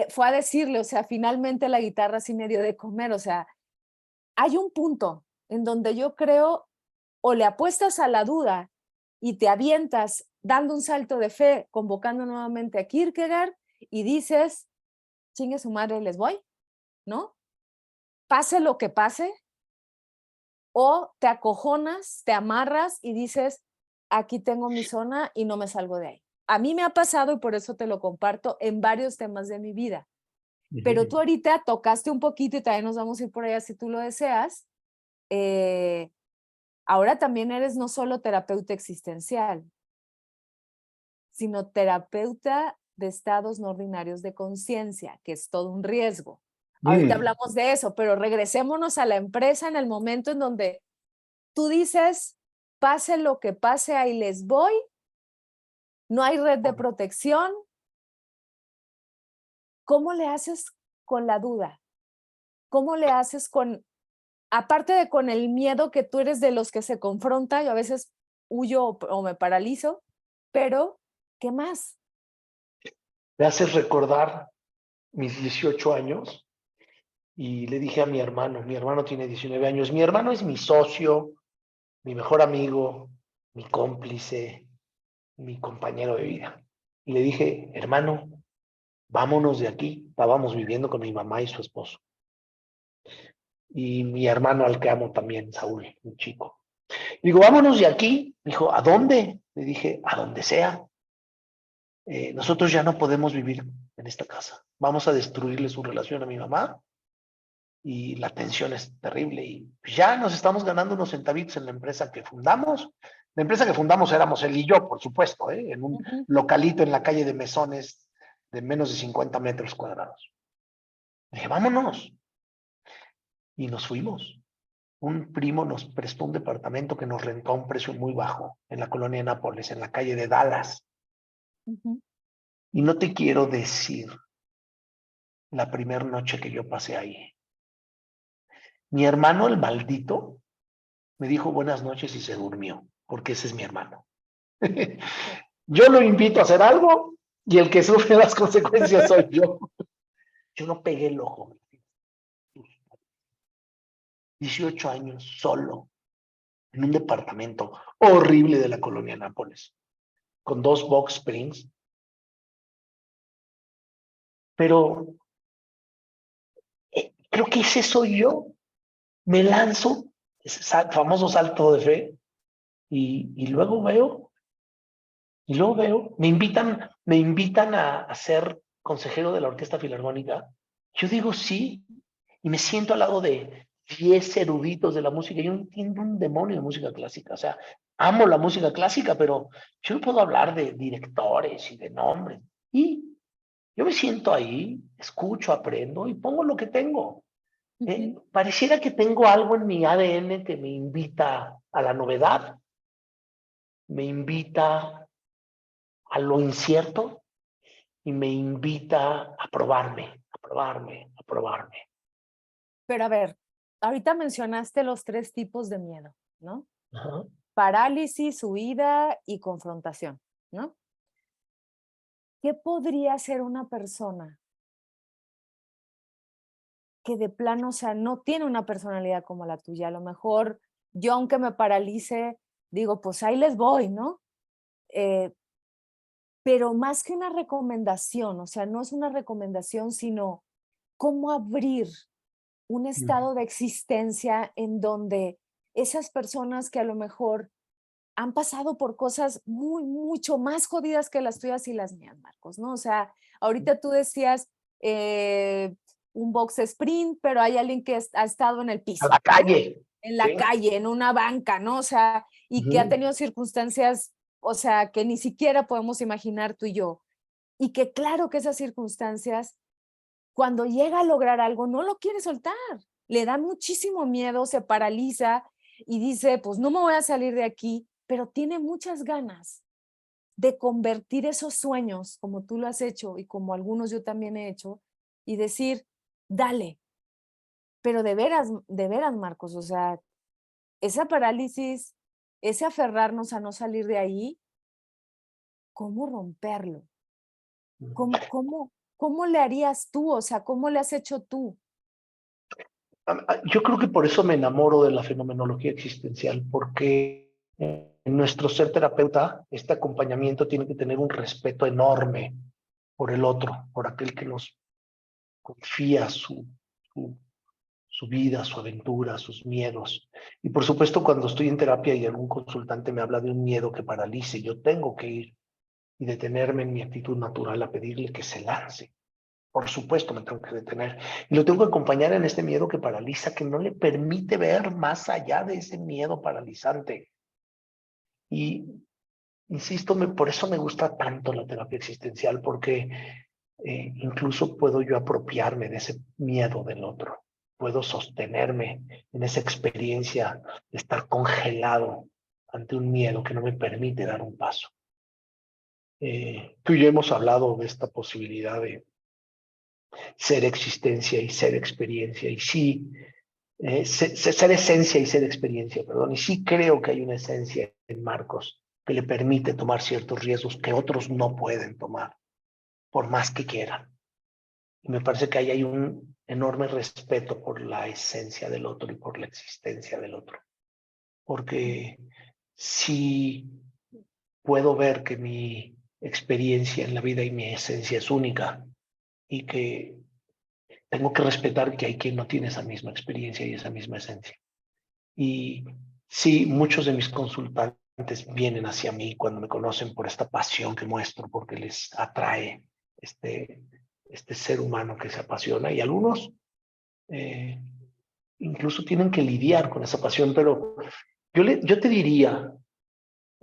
fue a decirle, o sea, finalmente la guitarra sí me dio de comer. O sea, hay un punto en donde yo creo o le apuestas a la duda y te avientas dando un salto de fe, convocando nuevamente a Kierkegaard y dices, chingue su madre, les voy, ¿no? Pase lo que pase, o te acojonas, te amarras y dices, aquí tengo mi zona y no me salgo de ahí. A mí me ha pasado y por eso te lo comparto en varios temas de mi vida. Pero tú ahorita tocaste un poquito y también nos vamos a ir por allá si tú lo deseas. eh, Ahora también eres no solo terapeuta existencial, sino terapeuta de estados no ordinarios de conciencia, que es todo un riesgo. Ahorita Mm. hablamos de eso, pero regresémonos a la empresa en el momento en donde tú dices, pase lo que pase, ahí les voy, no hay red de protección. ¿Cómo le haces con la duda? ¿Cómo le haces con, aparte de con el miedo que tú eres de los que se confronta, yo a veces huyo o me paralizo, pero ¿qué más? Me haces recordar mis 18 años y le dije a mi hermano tiene 19 años, mi hermano es mi socio, mi mejor amigo, mi cómplice, mi compañero de vida. Y le dije, hermano, vámonos de aquí. Estábamos viviendo con mi mamá y su esposo. Y mi hermano al que amo también, Saúl, un chico. Digo, vámonos de aquí. Dijo, ¿a dónde? Le dije, a donde sea. Nosotros ya no podemos vivir en esta casa. Vamos a destruirle su relación a mi mamá y la tensión es terrible. Y ya nos estamos ganando unos centavitos en la empresa que fundamos La empresa que fundamos éramos él y yo, por supuesto, en un Ujú, localito en la calle de Mesones de menos de 50 metros cuadrados. Dije, vámonos. Y nos fuimos. Un primo nos prestó un departamento que nos rentó a un precio muy bajo en la colonia Nápoles, en la calle de Dallas. ujú. Y no te quiero decir la primera noche que yo pasé ahí. Mi hermano, el maldito, me dijo buenas noches y se durmió, porque ese es mi hermano. Yo lo invito a hacer algo y el que sufre las consecuencias soy yo. Yo no pegué el ojo. 18 años solo en un departamento horrible de la colonia Nápoles, con 2 box springs. Pero creo que ese soy yo. Me lanzo, ese famoso salto de fe, y luego veo, me invitan a ser consejero de la Orquesta Filarmónica. Yo digo sí, y me siento al lado de 10 eruditos de la música. Yo no entiendo un demonio de música clásica. O sea, amo la música clásica, pero yo no puedo hablar de directores y de nombres. Y yo me siento ahí, escucho, aprendo y pongo lo que tengo. Ujú. Pareciera que tengo algo en mi ADN que me invita a la novedad, me invita a lo incierto y me invita a probarme, a probarme, a probarme. Pero a ver, ahorita mencionaste los 3 tipos de miedo, ¿no? Ajá. Parálisis, huida y confrontación, ¿no? ¿Qué podría ser una persona que de plano, o sea, no tiene una personalidad como la tuya? A lo mejor yo, aunque me paralice, digo, pues ahí les voy, ¿no? Eh, pero más que una recomendación, o sea, no es una recomendación, sino cómo abrir un estado de existencia en donde esas personas que a lo mejor han pasado por cosas mucho más jodidas que las tuyas y las mías, Marcos, ¿no? O sea, ahorita tú decías eh, un box sprint, pero hay alguien que ha estado en el A piso, la ¿no? calle, En la ¿sí? calle, en una banca, ¿no? O sea, y que ha Ujú. tenido circunstancias, o sea, que ni siquiera podemos imaginar tú y yo. Y que claro que esas circunstancias, cuando llega a lograr algo, no lo quiere soltar. Le da muchísimo miedo, se paraliza y dice, pues no me voy a salir de aquí, pero tiene muchas ganas de convertir esos sueños, como tú lo has hecho y como algunos yo también he hecho, y decir, dale, pero de veras, Marcos, o sea, esa parálisis, ese aferrarnos a no salir de ahí, ¿cómo romperlo? ¿Cómo le harías tú? O sea, ¿cómo le has hecho tú? Yo creo que por eso me enamoro de la fenomenología existencial, porque en nuestro ser terapeuta, este acompañamiento tiene que tener un respeto enorme por el otro, por aquel que nos confía su, su vida, su aventura, sus miedos. Y por supuesto, cuando estoy en terapia y algún consultante me habla de un miedo que paralice, yo tengo que ir y detenerme en mi actitud natural a pedirle que se lance. Por supuesto, me tengo que detener. Y lo tengo que acompañar en este miedo que paraliza, que no le permite ver más allá de ese miedo paralizante. Y insisto, por eso me gusta tanto la terapia existencial, porque incluso puedo yo apropiarme de ese miedo del otro. Puedo sostenerme en esa experiencia de estar congelado ante un miedo que no me permite dar un paso. Tú y yo hemos hablado de esta posibilidad de ser existencia y ser experiencia, y sí, ser esencia y ser experiencia, perdón, y sí creo que hay una esencia en Marcos que le permite tomar ciertos riesgos que otros no pueden tomar, por más que quieran. Y me parece que ahí hay un enorme respeto por la esencia del otro y por la existencia del otro. Porque si puedo ver que mi experiencia en la vida y mi esencia es única y que tengo que respetar que hay quien no tiene esa misma experiencia y esa misma esencia. Y sí, muchos de mis consultantes vienen hacia mí cuando me conocen por esta pasión que muestro, porque les atrae este, este ser humano que se apasiona, y algunos eh, incluso tienen que lidiar con esa pasión, pero yo te diría,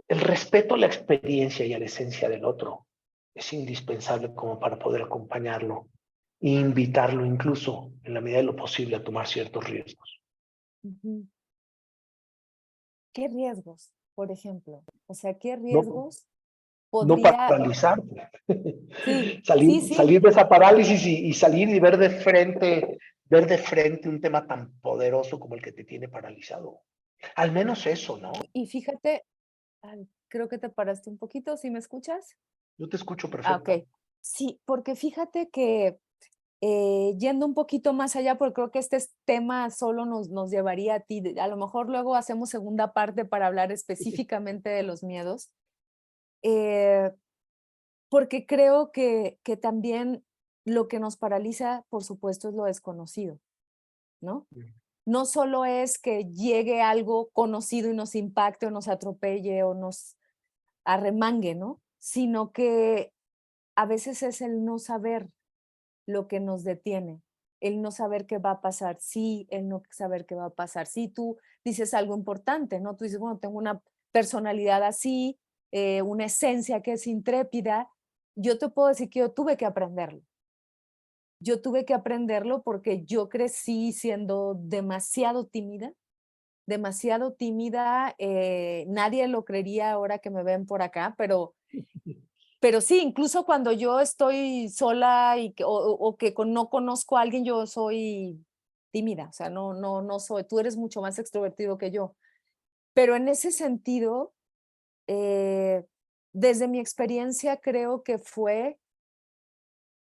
El respeto a la experiencia y a la esencia del otro es indispensable como para poder acompañarlo e invitarlo incluso, en la medida de lo posible, a tomar ciertos riesgos. Ujú. ¿Qué riesgos, por ejemplo? O sea, ¿qué No, riesgos no podría? paralizarte. Sí, sí, sí, Salir de esa parálisis y salir y ver de frente un tema tan poderoso como el que te tiene paralizado. Al menos eso, ¿no? y fíjate, ay, creo que te paraste un poquito, ¿sí me escuchas? Yo te escucho Ah, perfecto. okey. Sí, porque fíjate que, yendo un poquito más allá, porque creo que tema solo nos llevaría a ti, a lo mejor luego hacemos segunda parte para hablar específicamente de los miedos, eh, porque creo que también lo que nos paraliza, por supuesto, es lo desconocido, ¿no? No solo es que llegue algo conocido y nos impacte o nos atropelle o nos arremangue, ¿no? Sino que a veces es el no saber lo que nos detiene, el no saber qué va a pasar, sí, el no saber qué va a pasar. Sí, tú dices algo importante, ¿no? Tú dices, bueno, tengo una personalidad así, una esencia que es intrépida. Yo te puedo decir que yo tuve que aprenderlo. Yo tuve que aprenderlo porque yo crecí siendo demasiado tímida, nadie lo creería ahora que me ven por acá, pero sí, incluso cuando yo estoy sola y o que no conozco a alguien, yo soy tímida, o sea, no soy, tú eres mucho más extrovertido que yo. Pero en ese sentido, eh, desde mi experiencia, creo que fue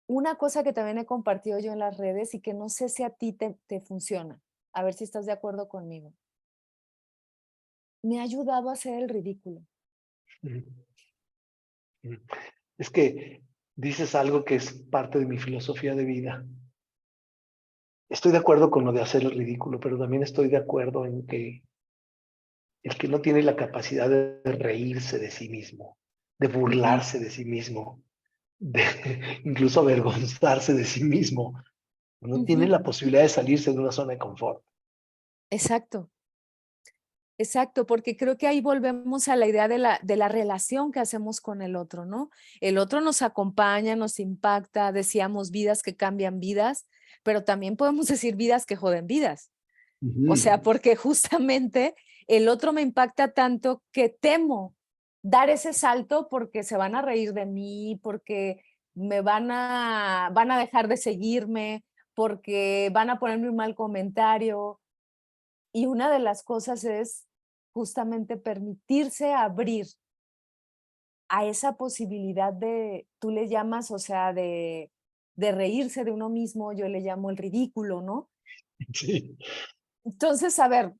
una cosa que también he compartido yo en las redes y que no sé si a ti te funciona. A ver si estás de acuerdo conmigo. Me ha ayudado a hacer el ridículo. Ujú, ujú. Es que dices algo que es parte de mi filosofía de vida. Estoy de acuerdo con lo de hacer el ridículo, pero también estoy de acuerdo en que el que no tiene la capacidad de reírse de sí mismo, de Ujú, burlarse de sí mismo, de incluso avergonzarse de sí mismo, no tiene ujú. la posibilidad de salirse de una zona de confort. Exacto. Exacto, porque creo que ahí volvemos a la idea de la relación que hacemos con el otro, ¿no? El otro nos acompaña, nos impacta, decíamos vidas que cambian vidas, pero también podemos decir vidas que joden vidas. O sea, Ujú. porque justamente el otro me impacta tanto que temo dar ese salto porque se van a reír de mí, porque van a dejar de seguirme, porque van a ponerme un mal comentario. Y una de las cosas es justamente permitirse abrir a esa posibilidad de, tú le llamas, o sea, de reírse de uno mismo, yo le llamo el ridículo, ¿no? Sí. Entonces, a ver,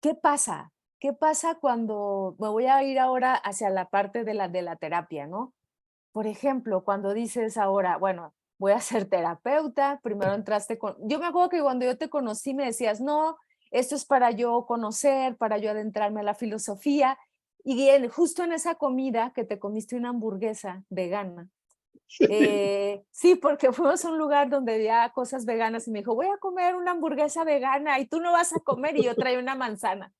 ¿qué pasa? ¿Qué pasa cuando me voy a ir ahora hacia la parte de la terapia, ¿no? Por ejemplo, cuando dices ahora, bueno, voy a ser terapeuta, primero entraste con, yo me acuerdo que cuando yo te conocí me decías, no, esto es para yo conocer, para yo adentrarme a la filosofía, y justo en esa comida que te comiste una hamburguesa vegana, sí, porque fuimos a un lugar donde había cosas veganas y me dijo, voy a comer una hamburguesa vegana y tú no vas a comer y yo traía una manzana.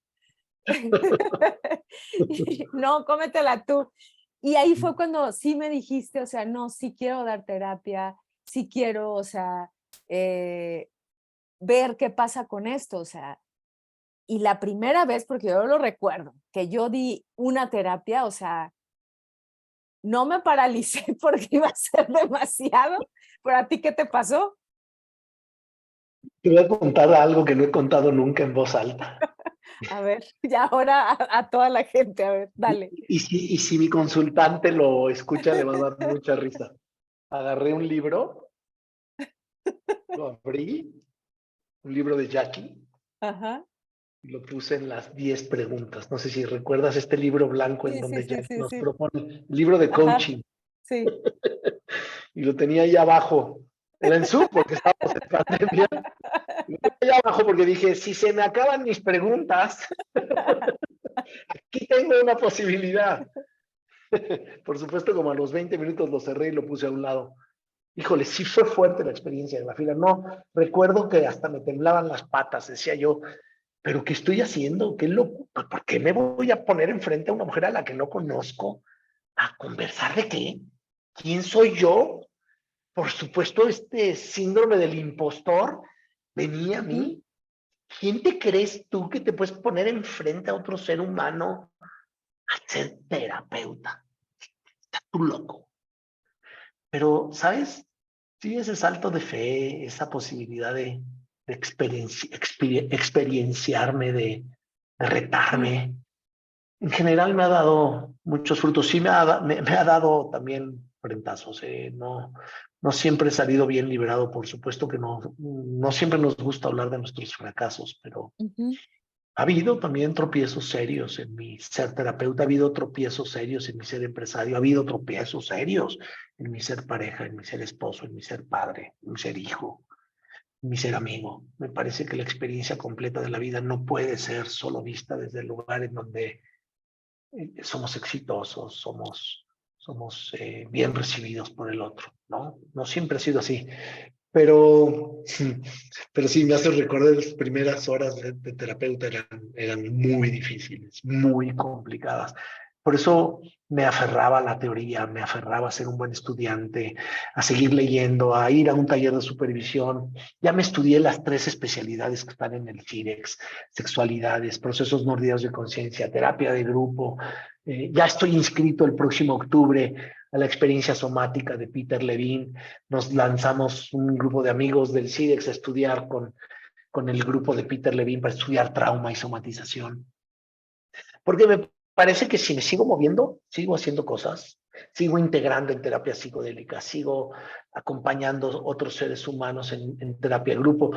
No, cómetela tú. Y ahí fue cuando sí me dijiste, o sea, no, sí quiero dar terapia, sí quiero, o sea, eh, ver qué pasa con esto, o sea, y la primera vez, porque yo lo recuerdo, que yo di una terapia, o sea, no me paralicé porque iba a ser demasiado, pero ¿a ti qué te pasó? Te voy a contar algo que no he contado nunca en voz alta. A ver, y ahora a toda la gente, a ver, dale. Y si mi consultante lo escucha, le va a dar mucha risa. Agarré un libro, lo abrí, un libro de Jackie, Ajá. y lo puse en las 10 preguntas. No sé si recuerdas este libro blanco en Sí, sí, donde sí, Jackie sí, nos sí. propone, libro de Ajá, coaching, sí. y lo tenía ahí abajo. Era en Zoom porque estábamos en pandemia. Y lo tenía ahí abajo porque dije, si se me acaban mis preguntas, aquí tengo una posibilidad. Por supuesto, como a los 20 minutos lo cerré y lo puse a un lado. Híjole, sí fue fuerte la experiencia de la fila. No, recuerdo que hasta me temblaban las patas, decía yo, ¿pero qué estoy haciendo? ¿Qué loco? ¿Por qué me voy a poner enfrente a una mujer a la que no conozco a conversar de qué? ¿Quién soy yo? Por supuesto, este síndrome del impostor venía a Ujú. mí. ¿Quién te crees tú que te puedes poner enfrente a otro ser humano a ser terapeuta? Estás tú loco. Pero, ¿sabes? Sí, ese salto de fe, esa posibilidad de experienciarme, de Ujú. retarme, en general me ha dado muchos frutos. Sí me ha dado también frentazos. No, no siempre he salido bien liberado, por supuesto que no, no siempre nos gusta hablar de nuestros fracasos, pero Ujú. ha habido también tropiezos serios en mi ser terapeuta, ha habido tropiezos serios en mi ser empresario, ha habido tropiezos serios en mi ser pareja, en mi ser esposo, en mi ser padre, en mi ser hijo, en mi ser amigo. Me parece que la experiencia completa de la vida no puede ser solo vista desde el lugar en donde somos exitosos, somos bien recibidos por el otro, ¿no? No siempre ha sido así, pero, pero sí me hace recordar las primeras horas de terapeuta eran muy difíciles, muy complicadas. Por eso me aferraba a la teoría, me aferraba a ser un buen estudiante, a seguir leyendo, a ir a un taller de supervisión. Ya me estudié las 3 especialidades que están en el CIREX: sexualidades, procesos no olvidados de conciencia, terapia de grupo. Ya estoy inscrito el próximo octubre a la experiencia somática de Peter Levine. Nos lanzamos un grupo de amigos del CIDEX a estudiar con el grupo de Peter Levine para estudiar trauma y somatización. Porque me parece que si me sigo moviendo, sigo haciendo cosas, sigo integrando en terapia psicodélica, sigo acompañando otros seres humanos en terapia de grupo.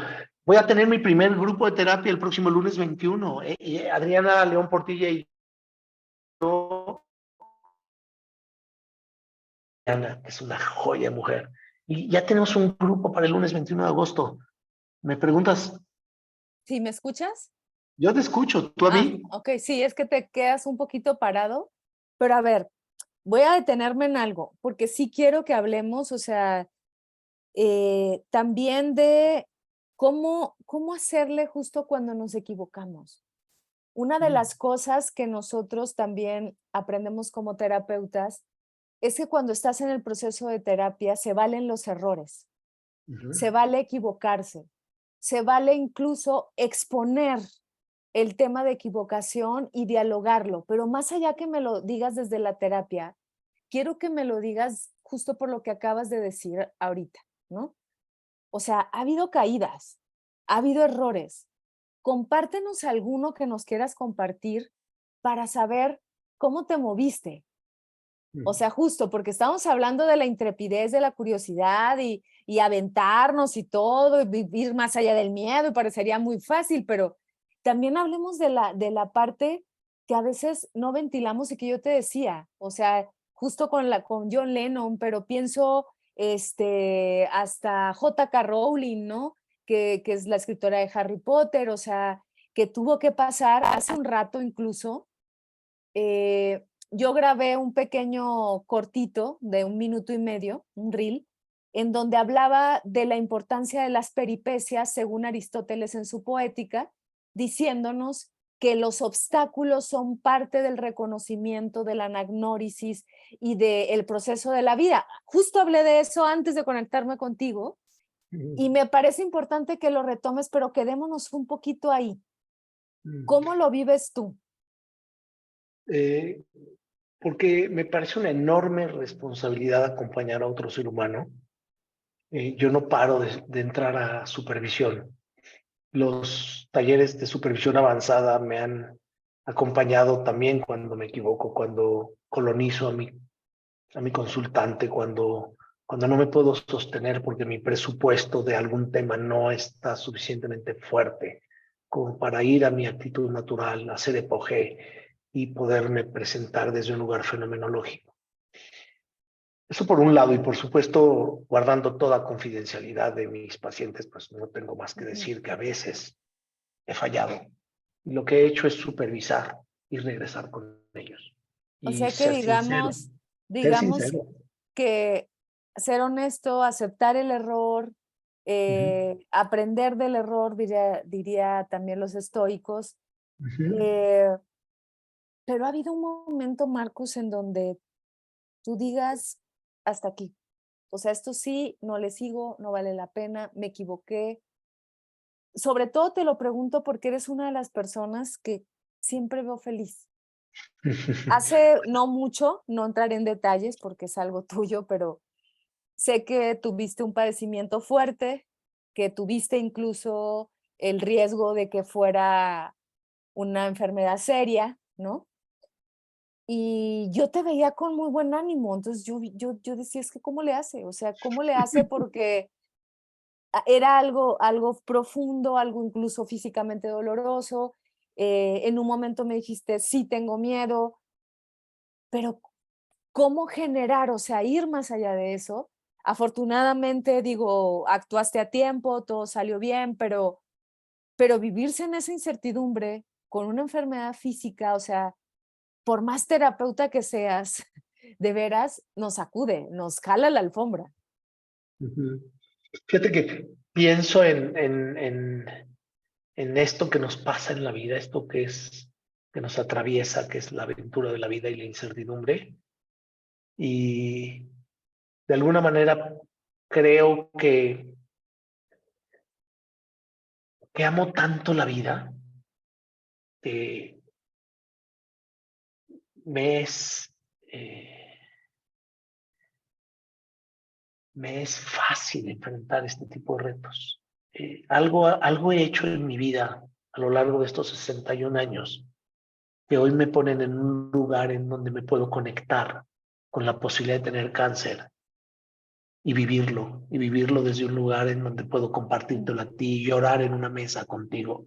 Voy a tener mi primer grupo de terapia el próximo lunes 21. Adriana León Portilla y yo, Ana, que es una joya de mujer. Y ya tenemos un grupo para el lunes 21 de agosto. Me preguntas, ¿Sí me escuchas? yo te escucho, ¿tú a Ah, mí? ok, sí, es que te quedas un poquito parado, pero a ver, voy a detenerme en algo, porque sí quiero que hablemos, o sea, también de cómo hacerle justo cuando nos equivocamos. Una de las cosas que nosotros también aprendemos como terapeutas es que cuando estás en el proceso de terapia se valen los errores, Ujú. se vale equivocarse, se vale incluso exponer el tema de equivocación y dialogarlo, pero más allá que me lo digas desde la terapia, quiero que me lo digas justo por lo que acabas de decir ahorita, ¿no? O sea, ha habido caídas, ha habido errores. Compártenos alguno que nos quieras compartir para saber cómo te moviste. O sea, justo porque estamos hablando de la intrepidez, de la curiosidad y aventarnos y todo, y vivir más allá del miedo, y parecería muy fácil, pero también hablemos de la parte que a veces no ventilamos y que yo te decía, o sea, justo con John Lennon, pero pienso hasta J.K. Rowling, ¿no? Que es la escritora de Harry Potter, o sea, que tuvo que pasar hace un rato incluso. Yo grabé un pequeño cortito de 1 minuto y medio, un reel, en donde hablaba de la importancia de las peripecias, según Aristóteles en su Poética, diciéndonos que los obstáculos son parte del reconocimiento, de la anagnórisis y del proceso de la vida. Justo hablé de eso antes de conectarme contigo y me parece importante que lo retomes, pero quedémonos un poquito ahí. ¿Cómo lo vives tú? Eh, Porque me parece una enorme responsabilidad acompañar a otro ser humano. Yo no paro de entrar a supervisión. Los talleres de supervisión avanzada me han acompañado también cuando me equivoco, cuando colonizo a mi consultante, cuando no me puedo sostener porque mi presupuesto de algún tema no está suficientemente fuerte como para ir a mi actitud natural, hacer epoge y poderme presentar desde un lugar fenomenológico. Eso por un lado, y por supuesto, guardando toda confidencialidad de mis pacientes, pues no tengo más que Ujú. decir que a veces he fallado. Y lo que he hecho es supervisar y regresar con ellos. O Y sea que ser sincero, ser digamos sincero. que ser honesto, aceptar el error, Ujú, aprender del error, diría también los estoicos. ujú. eh, pero ha habido un momento, Marcus, en donde tú digas, hasta aquí. O sea, esto sí, no le sigo, no vale la pena, me equivoqué. Sobre todo te lo pregunto porque eres una de las personas que siempre veo feliz. Hace no mucho, no entraré en detalles porque es algo tuyo, pero sé que tuviste un padecimiento fuerte, que tuviste incluso el riesgo de que fuera una enfermedad seria, ¿no? Y yo te veía con muy buen ánimo, entonces yo decía, es que ¿cómo le hace? O sea, ¿cómo le hace? Porque era algo profundo, algo incluso físicamente doloroso. En un momento me dijiste, sí tengo miedo, pero ¿cómo generar? O sea, ir más allá de eso. Afortunadamente, digo, actuaste a tiempo, todo salió bien, pero vivirse en esa incertidumbre con una enfermedad física, o sea, por más terapeuta que seas, de veras nos sacude, nos jala la alfombra. Ujú. Fíjate que pienso en esto que nos pasa en la vida, esto que nos atraviesa, que es la aventura de la vida y la incertidumbre. Y de alguna manera creo que amo tanto la vida que me es, eh, me es fácil enfrentar este tipo de retos. Algo he hecho en mi vida a lo largo de estos 61 años que hoy me ponen en un lugar en donde me puedo conectar con la posibilidad de tener cáncer y vivirlo desde un lugar en donde puedo compartírtelo a ti, llorar en una mesa contigo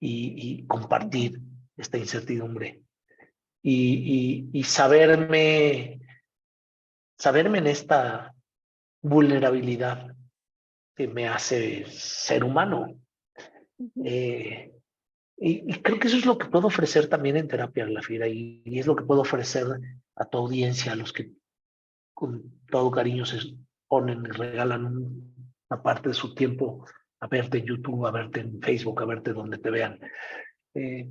y compartir esta incertidumbre y saberme en esta vulnerabilidad que me hace ser humano. Ujú, Eh, y creo que eso es lo que puedo ofrecer también en terapia, la Fira, y es lo que puedo ofrecer a tu audiencia, a los que con todo cariño se ponen y regalan una parte de su tiempo a verte en YouTube, a verte en Facebook, a verte donde te vean. Eh,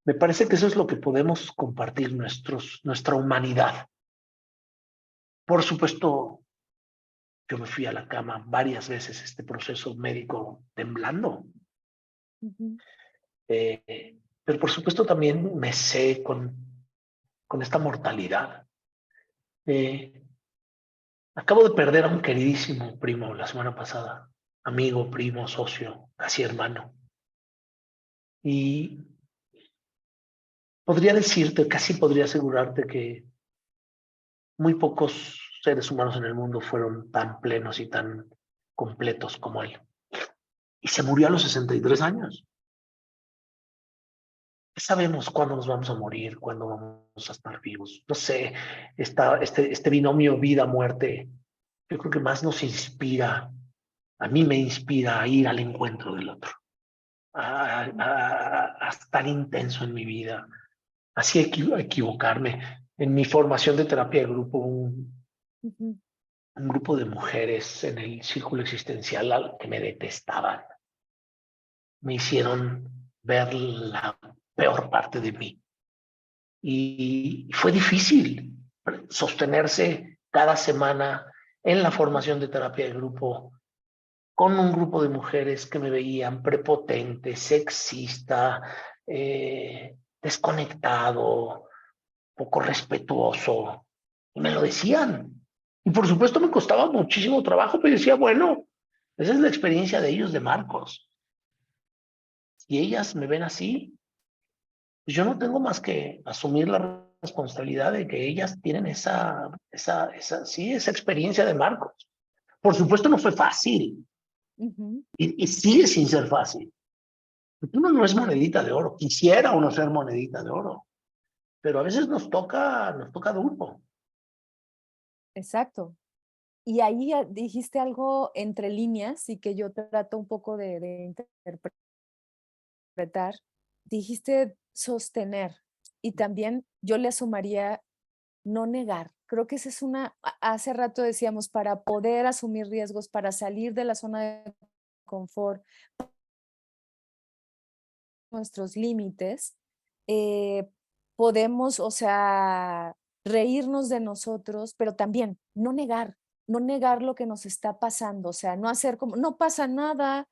Me parece que eso es lo que podemos compartir, nuestra humanidad. Por supuesto, yo me fui a la cama varias veces este proceso médico temblando, ujú. pero por supuesto también me sé con esta mortalidad. Eh, Acabo de perder a un queridísimo primo la semana pasada, amigo, primo, socio, casi hermano. Y podría decirte, casi podría asegurarte que muy pocos seres humanos en el mundo fueron tan plenos y tan completos como él. Y se murió a los 63 años. ¿Qué sabemos cuándo nos vamos a morir, cuándo vamos a estar vivos? No sé, este binomio vida-muerte, yo creo que más nos inspira, a mí me inspira a ir al encuentro del otro, a estar intenso en mi vida, así equivocarme. En mi formación de terapia de grupo, Ujú. un grupo de mujeres en el círculo existencial que me detestaban, me hicieron ver la peor parte de mí. Y fue difícil sostenerse cada semana en la formación de terapia de grupo con un grupo de mujeres que me veían prepotente, sexista, desconectado, poco respetuoso. Y me lo decían. Y por supuesto me costaba muchísimo trabajo, pero decía, bueno, esa es la experiencia de ellos, de Marcos. Si ellas me ven así, pues yo no tengo más que asumir la responsabilidad de que ellas tienen sí, esa experiencia de Marcos. Por supuesto no fue fácil Ujú. y sigue sin ser fácil. Uno no es monedita de oro. Quisiera uno ser monedita de oro, pero a veces nos toca duro. Exacto. Y ahí dijiste algo entre líneas y que yo trato un poco de interpretar. Dijiste sostener y también yo le sumaría no negar. Creo que esa es hace rato decíamos, para poder asumir riesgos, para salir de la zona de confort, nuestros límites, eh, podemos, o sea, reírnos de nosotros, pero también no negar lo que nos está pasando, o sea, no hacer como, no pasa nada,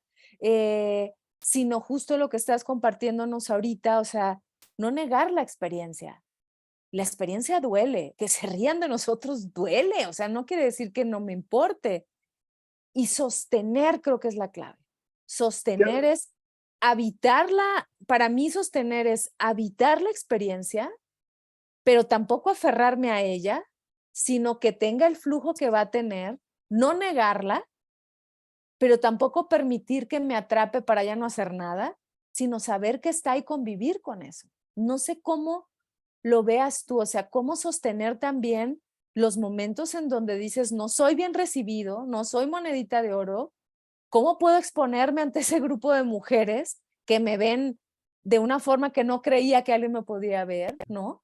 sino justo lo que estás compartiéndonos ahorita, o sea, no negar la experiencia. La experiencia duele, que se rían de nosotros duele, o sea, no quiere decir que no me importe. Y sostener creo que es la clave. Sostener es habitarla, para mí sostener es habitar la experiencia, pero tampoco aferrarme a ella, sino que tenga el flujo que va a tener, no negarla, pero tampoco permitir que me atrape para ya no hacer nada, sino saber que está y convivir con eso. No sé cómo lo veas tú, o sea, cómo sostener también los momentos en donde dices, no soy bien recibido, no soy monedita de oro, ¿cómo puedo exponerme ante ese grupo de mujeres que me ven de una forma que no creía que alguien me podía ver, ¿no?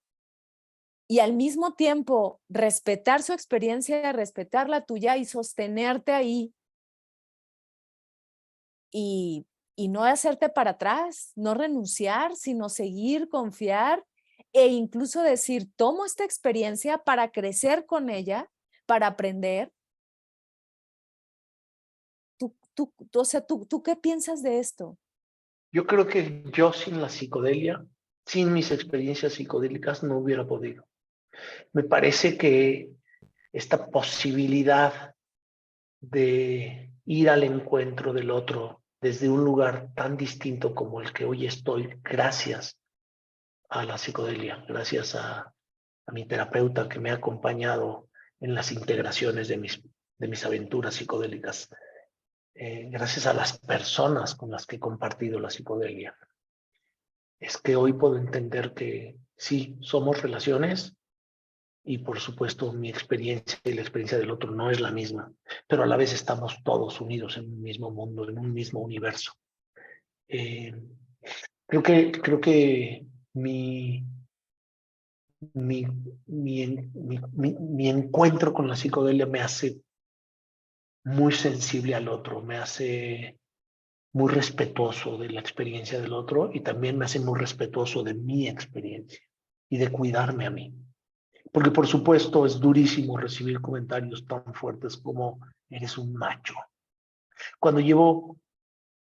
Y al mismo tiempo respetar su experiencia, respetar la tuya y sostenerte ahí y, y no hacerte para atrás, no renunciar, sino seguir, confiar e incluso decir, tomo esta experiencia para crecer con ella, para aprender. O sea, ¿tú qué piensas de esto? Yo creo que yo sin la psicodelia, sin mis experiencias psicodélicas, no hubiera podido. Me parece que esta posibilidad de ir al encuentro del otro desde un lugar tan distinto como el que hoy estoy, gracias a la psicodelia, gracias a mi terapeuta que me ha acompañado en las integraciones de mis aventuras psicodélicas, gracias a las personas con las que he compartido la psicodelia. Es que hoy puedo entender que sí, somos relaciones y por supuesto mi experiencia y la experiencia del otro no es la misma, pero a la vez estamos todos unidos en un mismo mundo, en un mismo universo. Eh, creo que mi, mi encuentro con la psicodelia me hace muy sensible al otro, me hace muy respetuoso de la experiencia del otro y también me hace muy respetuoso de mi experiencia y de cuidarme a mí. Porque por supuesto es durísimo recibir comentarios tan fuertes como eres un macho. Cuando llevo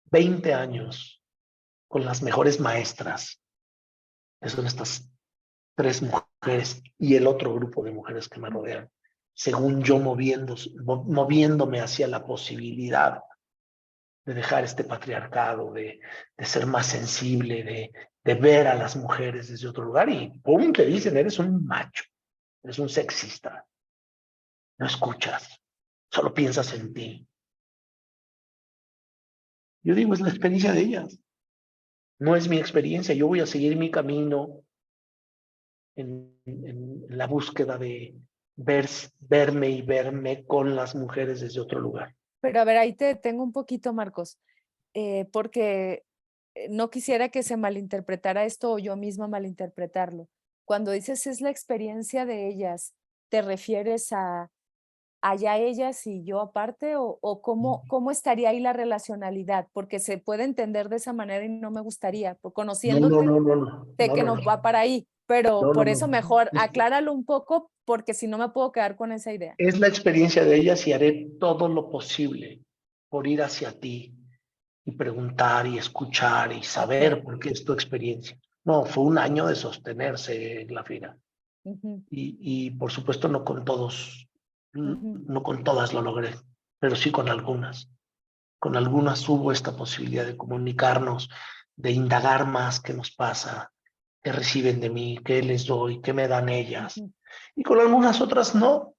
20 años con las mejores maestras, que son estas 3 mujeres y el otro grupo de mujeres que me rodean, según yo moviéndome hacia la posibilidad de dejar este patriarcado, de ser más sensible, de ver a las mujeres desde otro lugar y ¡pum! Te dicen, eres un macho, eres un sexista, no escuchas, solo piensas en ti. Yo digo, es la experiencia de ellas, no es mi experiencia, yo voy a seguir mi camino en la búsqueda de verme y verme con las mujeres desde otro lugar. Pero a ver, ahí te detengo un poquito, Marcos, porque no quisiera que se malinterpretara esto o yo misma malinterpretarlo. Cuando dices es la experiencia de ellas, ¿te refieres a allá ellas y yo aparte o cómo estaría ahí la relacionalidad? Porque se puede entender de esa manera y no me gustaría, por No, no, conociéndote, no, no, no, sé no, que no, no va no, para ahí, pero no, no, por eso no. mejor acláralo un poco porque si no me puedo quedar con esa idea. Es la experiencia de ellas y haré todo lo posible por ir hacia ti y preguntar y escuchar y Ok. saber por qué es tu experiencia. No, fue un año de sostenerse en la fila Ujú, y por supuesto no con todos, ujú, no con todas lo logré, pero sí con algunas. Con algunas hubo esta posibilidad de comunicarnos, de indagar más qué nos pasa, qué reciben de mí, qué les doy, qué me dan ellas. ujú. Y con algunas otras no,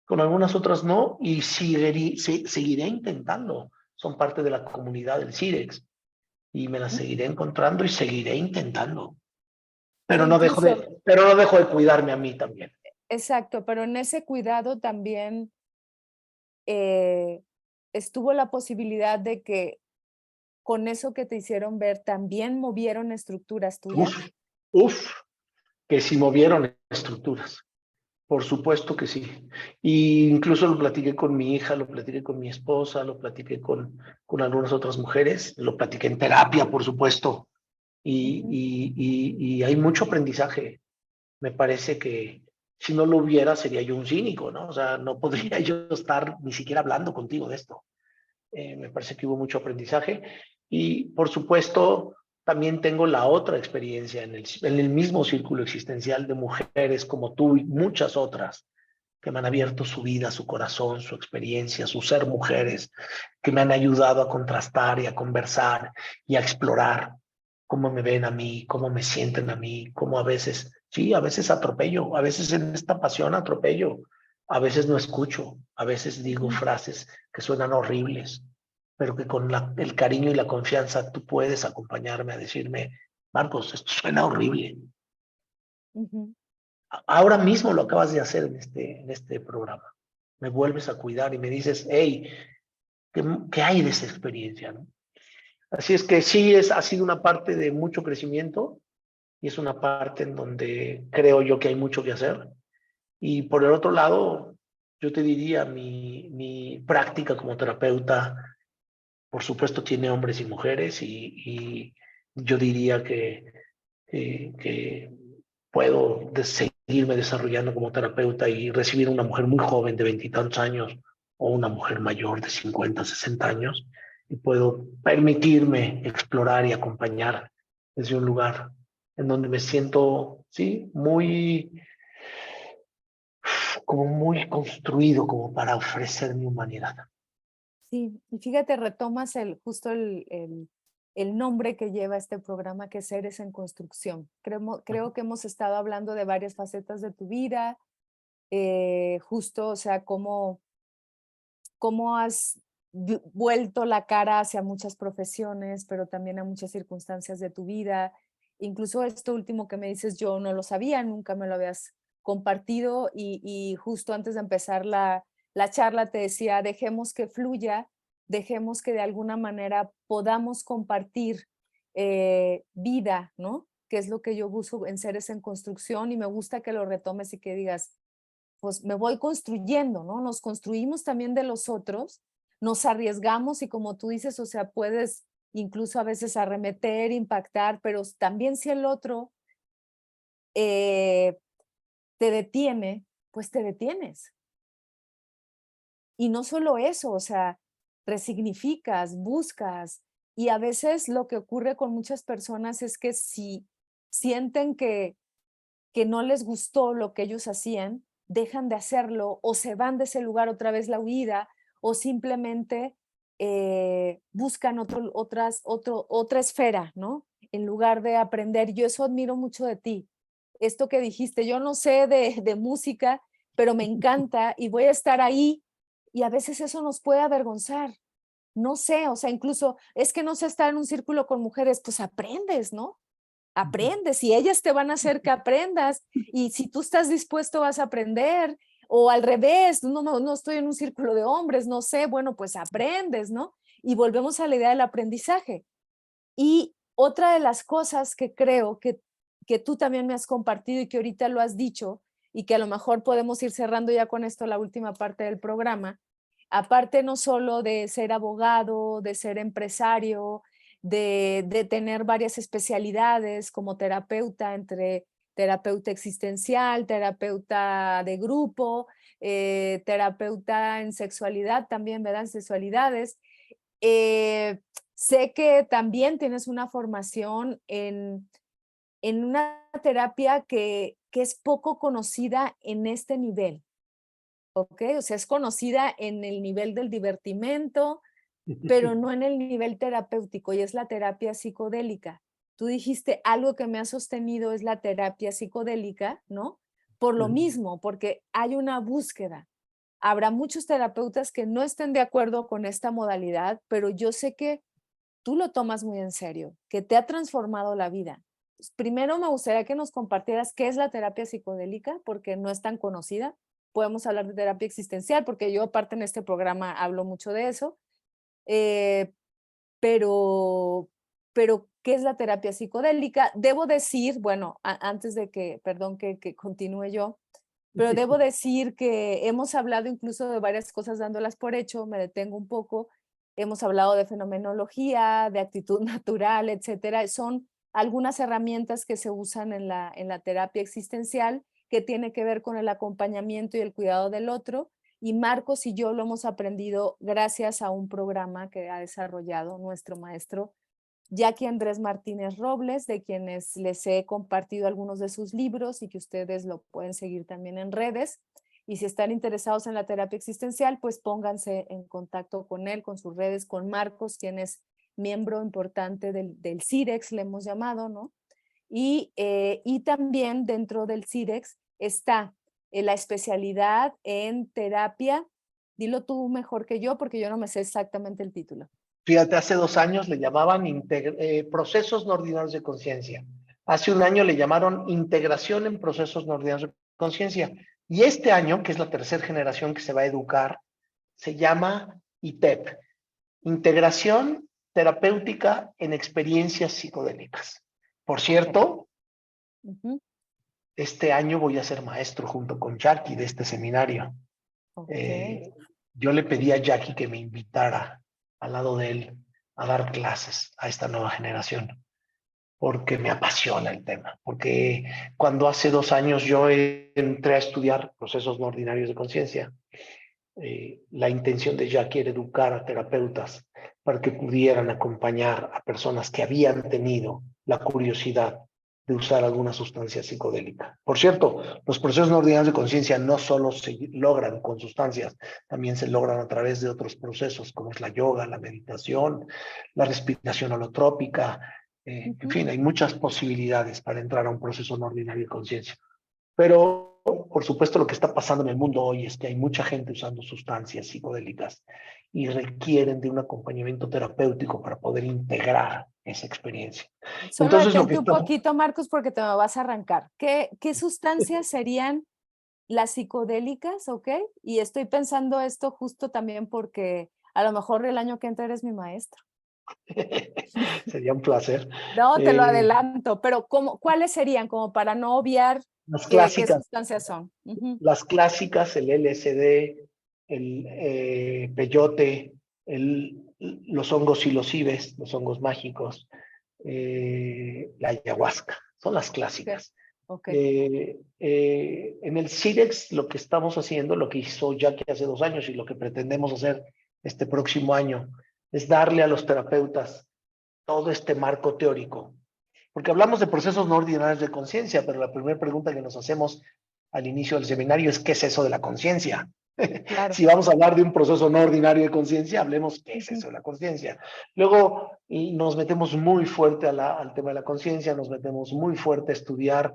con algunas otras no, y seguiré intentando. Son parte de la comunidad del CIREX y me las seguiré encontrando y seguiré intentando. Pero incluso, Pero no dejo de cuidarme a mí también. exacto, pero en ese cuidado también eh, estuvo la posibilidad de que con eso que te hicieron ver también movieron estructuras Uf, tuyas. uf, que si movieron estructuras. Por supuesto que sí. Y incluso lo platiqué con mi hija, lo platiqué con mi esposa, lo platiqué con algunas otras mujeres, lo platiqué en terapia, por supuesto. Ujú, Y hay mucho aprendizaje. Me parece que si no lo hubiera, sería yo un cínico, ¿no? O sea, no podría yo estar ni siquiera hablando contigo de esto. Me parece que hubo mucho aprendizaje y por supuesto también tengo la otra experiencia en el mismo círculo existencial de mujeres como tú y muchas otras que me han abierto su vida, su corazón, su experiencia, su ser mujeres, que me han ayudado a contrastar y a conversar y a explorar cómo me ven a mí, cómo me sienten a mí, cómo a veces, sí, a veces atropello, a veces en esta pasión atropello, a veces no escucho, a veces digo ujú, frases que suenan horribles, pero que con el cariño y la confianza tú puedes acompañarme a decirme, Marcos, esto suena horrible. ujú. Ahora mismo lo acabas de hacer en este programa. Me vuelves a cuidar y me dices, hey, ¿qué hay de esa experiencia? ¿No? Así es que sí, ha sido una parte de mucho crecimiento y es una parte en donde creo yo que hay mucho que hacer. Y por el otro lado, yo te diría, mi práctica como terapeuta, por supuesto, tiene hombres y mujeres y yo diría que puedo seguirme desarrollando como terapeuta y recibir una mujer muy joven de veintitantos años o una mujer mayor de 50, 60 años y puedo permitirme explorar y acompañar desde un lugar en donde me siento, sí, como muy construido como para ofrecer mi humanidad. Sí, y fíjate, retomas justo el nombre que lleva este programa, que es Seres en Construcción. Creo que hemos estado hablando de varias facetas de tu vida, justo, o sea, cómo has vuelto la cara hacia muchas profesiones, pero también a muchas circunstancias de tu vida. Incluso esto último que me dices, yo no lo sabía, nunca me lo habías compartido y justo antes de empezar la charla te decía, dejemos que fluya, dejemos que de alguna manera podamos compartir vida, ¿no? Que es lo que yo busco en Seres en Construcción y me gusta que lo retomes y que digas, pues me voy construyendo, ¿no? Nos construimos también de los otros, nos arriesgamos y como tú dices, o sea, puedes incluso a veces arremeter, impactar, pero también si el otro eh, te detiene, pues te detienes. Y no solo eso, o sea, resignificas, buscas, y a veces lo que ocurre con muchas personas es que si sienten que no les gustó lo que ellos hacían, dejan de hacerlo o se van de ese lugar otra vez la huida o simplemente buscan otra esfera, ¿no? En lugar de aprender. Yo eso admiro mucho de ti. Esto que dijiste, yo no sé de música, pero me encanta y voy a estar ahí y a veces eso nos puede avergonzar. No sé, o sea, incluso es que no sé estar en un círculo con mujeres, pues aprendes, ¿no? Aprendes y ellas te van a hacer que aprendas y si tú estás dispuesto vas a aprender o al revés, no estoy en un círculo de hombres, no sé, bueno, pues aprendes, ¿no? Y volvemos a la idea del aprendizaje. Y otra de las cosas que creo que tú también me has compartido y que ahorita lo has dicho y que a lo mejor podemos ir cerrando ya con esto la última parte del programa, aparte no solo de ser abogado, de ser empresario, de tener varias especialidades como terapeuta, entre terapeuta existencial, terapeuta de grupo, terapeuta en sexualidad también, ¿verdad? En sexualidades. Eh, Sé que también tienes una formación en una terapia que es poco conocida en este nivel. ¿Ok? O sea, es conocida en el nivel del divertimento, pero no en el nivel terapéutico, y es la terapia psicodélica. Tú dijiste algo que me ha sostenido es la terapia psicodélica, ¿no? Por lo mismo, porque hay una búsqueda. Habrá muchos terapeutas que no estén de acuerdo con esta modalidad, pero yo sé que tú lo tomas muy en serio, que te ha transformado la vida. Pues, primero me gustaría que nos compartieras qué es la terapia psicodélica, porque no es tan conocida. Podemos hablar de terapia existencial, porque yo aparte en este programa hablo mucho de eso, eh, pero, ¿qué es la terapia psicodélica? Debo decir, bueno, antes de que, perdón, que continúe yo, pero debo decir que hemos hablado incluso de varias cosas dándolas por hecho, me detengo un poco, hemos hablado de fenomenología, de actitud natural, etcétera. Son algunas herramientas que se usan en la terapia existencial que tiene que ver con el acompañamiento y el cuidado del otro. Y Marcos y yo lo hemos aprendido gracias a un programa que ha desarrollado nuestro maestro Jackie Andrés Martínez Robles, de quienes les he compartido algunos de sus libros y que ustedes lo pueden seguir también en redes. Y si están interesados en la terapia existencial, pues pónganse en contacto con él, con sus redes, con Marcos, quien es miembro importante del CIREX, le hemos llamado, ¿no? Y también dentro del CIREX está la especialidad en terapia. Dilo tú mejor que yo, porque yo no me sé exactamente el título. Fíjate, hace 2 años le llamaban procesos no ordinarios de conciencia. Hace un año le llamaron integración en procesos no ordinarios de conciencia. Y este año, que es la tercera generación que se va a educar, se llama ITEP, Integración Terapéutica en Experiencias Psicodélicas. Por cierto, este año voy a ser maestro junto con Jackie de este seminario. Yo le pedí a Jackie que me invitara al lado de él a dar clases a esta nueva generación, porque me apasiona el tema, porque cuando hace 2 años yo entré a estudiar procesos no ordinarios de conciencia, la intención de Jackie era educar a terapeutas para que pudieran acompañar a personas que habían tenido la curiosidad de usar alguna sustancia psicodélica. Por cierto, los procesos no ordinarios de conciencia no solo se logran con sustancias, también se logran a través de otros procesos, como es la yoga, la meditación, la respiración holotrópica, en fin, hay muchas posibilidades para entrar a un proceso no ordinario de conciencia. Pero, por supuesto, lo que está pasando en el mundo hoy es que hay mucha gente usando sustancias psicodélicas y requieren de un acompañamiento terapéutico para poder integrar esa experiencia. Solo detente un poquito, Marcos, porque te me vas a arrancar. ¿Qué sustancias serían las psicodélicas, ok? Y estoy pensando esto justo también porque a lo mejor el año que entra eres mi maestro. Sería un placer. No, te lo adelanto, pero ¿cuáles serían? Como para no obviar las qué clásicas, sustancias son. Las clásicas, el LSD, el peyote, los hongos psilocibes, los hongos mágicos, la ayahuasca, son las clásicas. Okay. En el CIREX lo que estamos haciendo, lo que hizo Jackie hace 2 años y lo que pretendemos hacer este próximo año, es darle a los terapeutas todo este marco teórico. Porque hablamos de procesos no ordinarios de conciencia, pero la primera pregunta que nos hacemos al inicio del seminario es ¿qué es eso de la conciencia? Claro. Si vamos a hablar de un proceso no ordinario de conciencia, hablemos qué es eso de la conciencia. Luego nos metemos muy fuerte al tema de la conciencia, nos metemos muy fuerte a estudiar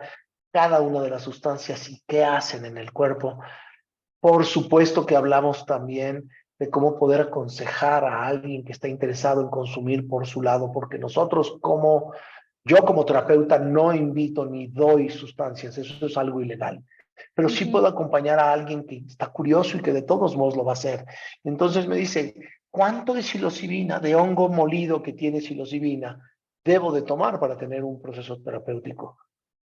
cada una de las sustancias y qué hacen en el cuerpo. Por supuesto que hablamos también de cómo poder aconsejar a alguien que está interesado en consumir por su lado, porque yo como terapeuta no invito ni doy sustancias, eso es algo ilegal, pero sí puedo acompañar a alguien que está curioso y que de todos modos lo va a hacer. Entonces me dice, ¿cuánto de psilocibina, de hongo molido que tiene psilocibina, debo de tomar para tener un proceso terapéutico?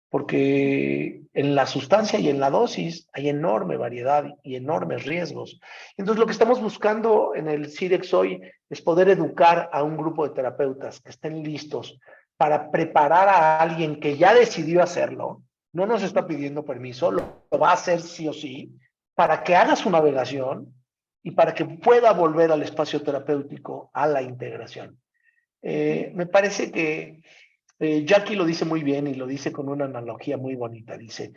Porque en la sustancia y en la dosis hay enorme variedad y enormes riesgos. Entonces, lo que estamos buscando en el CIREX hoy es poder educar a un grupo de terapeutas que estén listos para preparar a alguien que ya decidió hacerlo, no nos está pidiendo permiso, lo va a hacer sí o sí, para que haga su navegación y para que pueda volver al espacio terapéutico, a la integración. Me parece que Jackie lo dice muy bien y lo dice con una analogía muy bonita. Dice,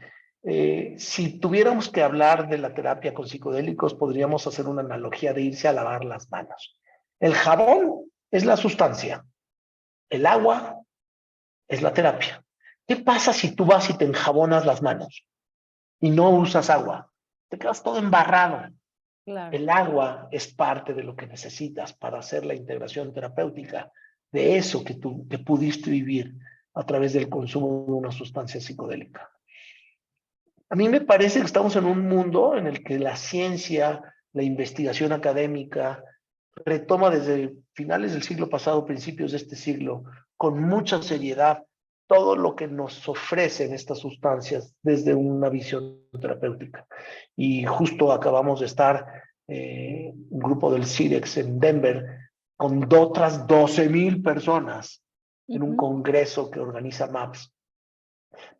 si tuviéramos que hablar de la terapia con psicodélicos, podríamos hacer una analogía de irse a lavar las manos. El jabón es la sustancia, el agua es la terapia. ¿Qué pasa si tú vas y te enjabonas las manos y no usas agua? Te quedas todo embarrado. Claro. El agua es parte de lo que necesitas para hacer la integración terapéutica de eso que pudiste vivir a través del consumo de una sustancia psicodélica. A mí me parece que estamos en un mundo en el que la ciencia, la investigación académica, retoma desde finales del siglo pasado, principios de este siglo, con mucha seriedad todo lo que nos ofrecen estas sustancias desde una visión terapéutica. Y justo acabamos de estar, un grupo del CIDEX en Denver, con otras 12,000 personas en un Ujú. congreso que organiza MAPS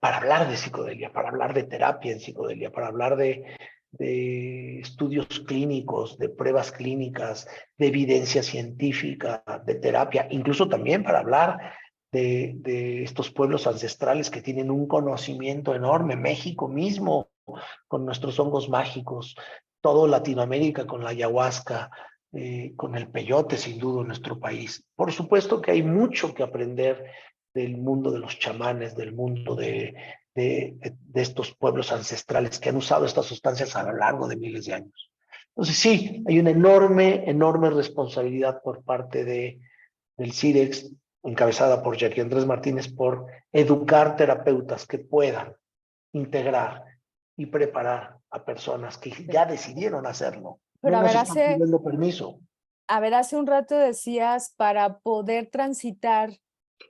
para hablar de psicodelia, para hablar de terapia en psicodelia, para hablar de estudios clínicos, de pruebas clínicas, de evidencia científica, de terapia, incluso también para hablar de estos pueblos ancestrales que tienen un conocimiento enorme, México mismo con nuestros hongos mágicos, todo Latinoamérica con la ayahuasca, con el peyote sin duda en nuestro país. Por supuesto que hay mucho que aprender del mundo de los chamanes, del mundo de estos pueblos ancestrales que han usado estas sustancias a lo largo de miles de años. Entonces sí, hay una enorme responsabilidad por parte del CIDEX, encabezada por Jackie Andrés Martínez, por educar terapeutas que puedan integrar y preparar a personas que Sí. ya decidieron hacerlo. Pero No nos están pidiendo permiso. a ver, hace un rato decías para poder transitar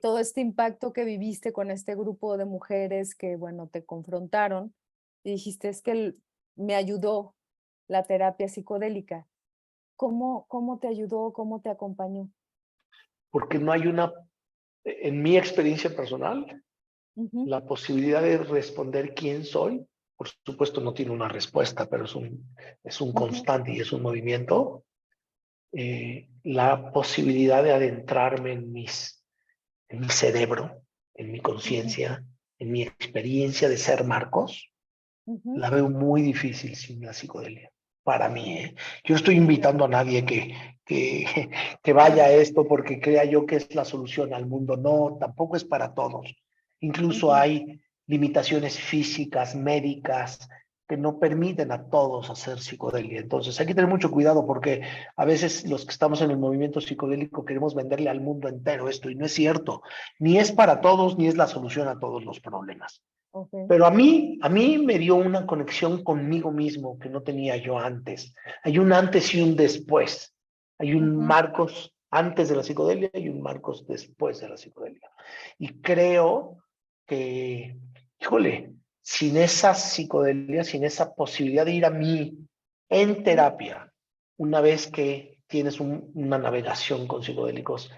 todo este impacto que viviste con este grupo de mujeres que, bueno, te confrontaron y dijiste, es que me ayudó la terapia psicodélica. ¿Cómo te ayudó? ¿Cómo te acompañó? Porque no hay una, en mi experiencia personal, Ujú, la posibilidad de responder quién soy, por supuesto no tiene una respuesta, pero es un ujú, constante y es un movimiento. La posibilidad de adentrarme en mi cerebro, en mi ujú, conciencia, en mi experiencia de ser Marcos, ujú. la veo muy difícil sin la psicodelia. Para mí, ¿eh? Yo no estoy invitando a nadie que, que vaya a esto porque crea yo que es la solución al mundo. No, tampoco es para todos. Incluso Ujú. hay limitaciones físicas, médicas, que no permiten a todos hacer psicodelia. Entonces hay que tener mucho cuidado porque a veces los que estamos en el movimiento psicodélico queremos venderle al mundo entero esto y no es cierto. Ni es para todos, ni es la solución a todos los problemas. Ok. Pero a mí me dio una conexión conmigo mismo que no tenía yo antes. Hay un antes y un después. Hay un Ujú. Marcos antes de la psicodelia y un Marcos después de la psicodelia. Y creo que, híjole, sin esa psicodelia, sin esa posibilidad de ir a mí en Ujú. terapia, una vez que tienes una navegación con psicodélicos,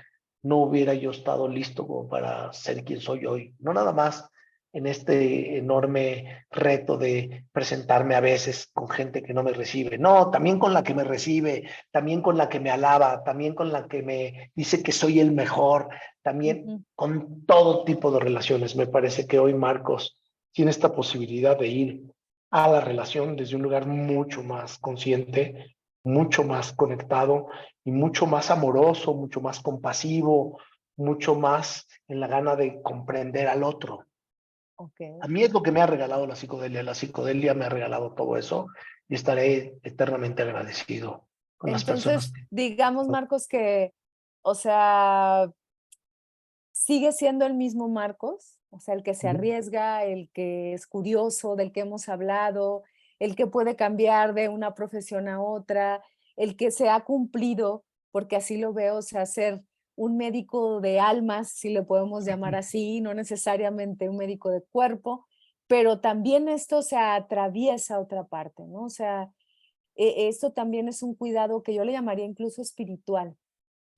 no hubiera yo estado listo como para ser quien soy hoy. No nada más en este enorme reto de presentarme a veces con gente que no me recibe. No, también con la que me recibe, también con la que me alaba, también con la que me dice que soy el mejor, también Ujú. con todo tipo de relaciones. Me parece que hoy Marcos tiene esta posibilidad de ir a la relación desde un lugar mucho más consciente, mucho más conectado y mucho más amoroso, mucho más compasivo, mucho más en la gana de comprender al otro. Ok. A mí es lo que me ha regalado la psicodelia. La psicodelia me ha regalado todo eso y estaré eternamente agradecido con las personas Entonces, que... digamos, Marcos, que, o sea, sigue siendo el mismo Marcos, o sea, el que se Ujú. arriesga, el que es curioso, del que hemos hablado, el que puede cambiar de una profesión a otra, el que se ha cumplido, porque así lo veo, o sea, ser un médico de almas, si le podemos llamar así, no necesariamente un médico de cuerpo, pero también esto se atraviesa otra parte, ¿no? O sea, esto también es un cuidado que yo le llamaría incluso espiritual,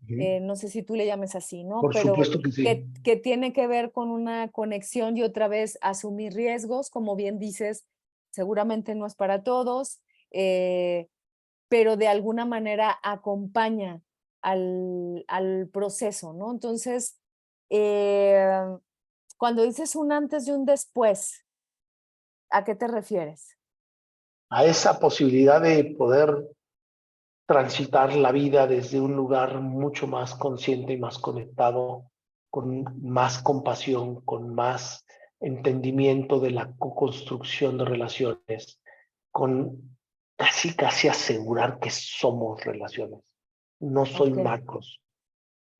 Ujú. no sé si tú le llames así, ¿no? Por Pero supuesto que sí. que tiene que ver con una conexión y otra vez asumir riesgos, como bien dices, seguramente no es para todos, eh, pero de alguna manera acompaña al proceso, ¿no? Entonces, eh, cuando dices un antes y un después, ¿a qué te refieres? A esa posibilidad de poder transitar la vida desde un lugar mucho más consciente y más conectado, con más compasión, con más entendimiento de la co-construcción de relaciones, con casi asegurar que somos relaciones. No soy Ok. Marcos.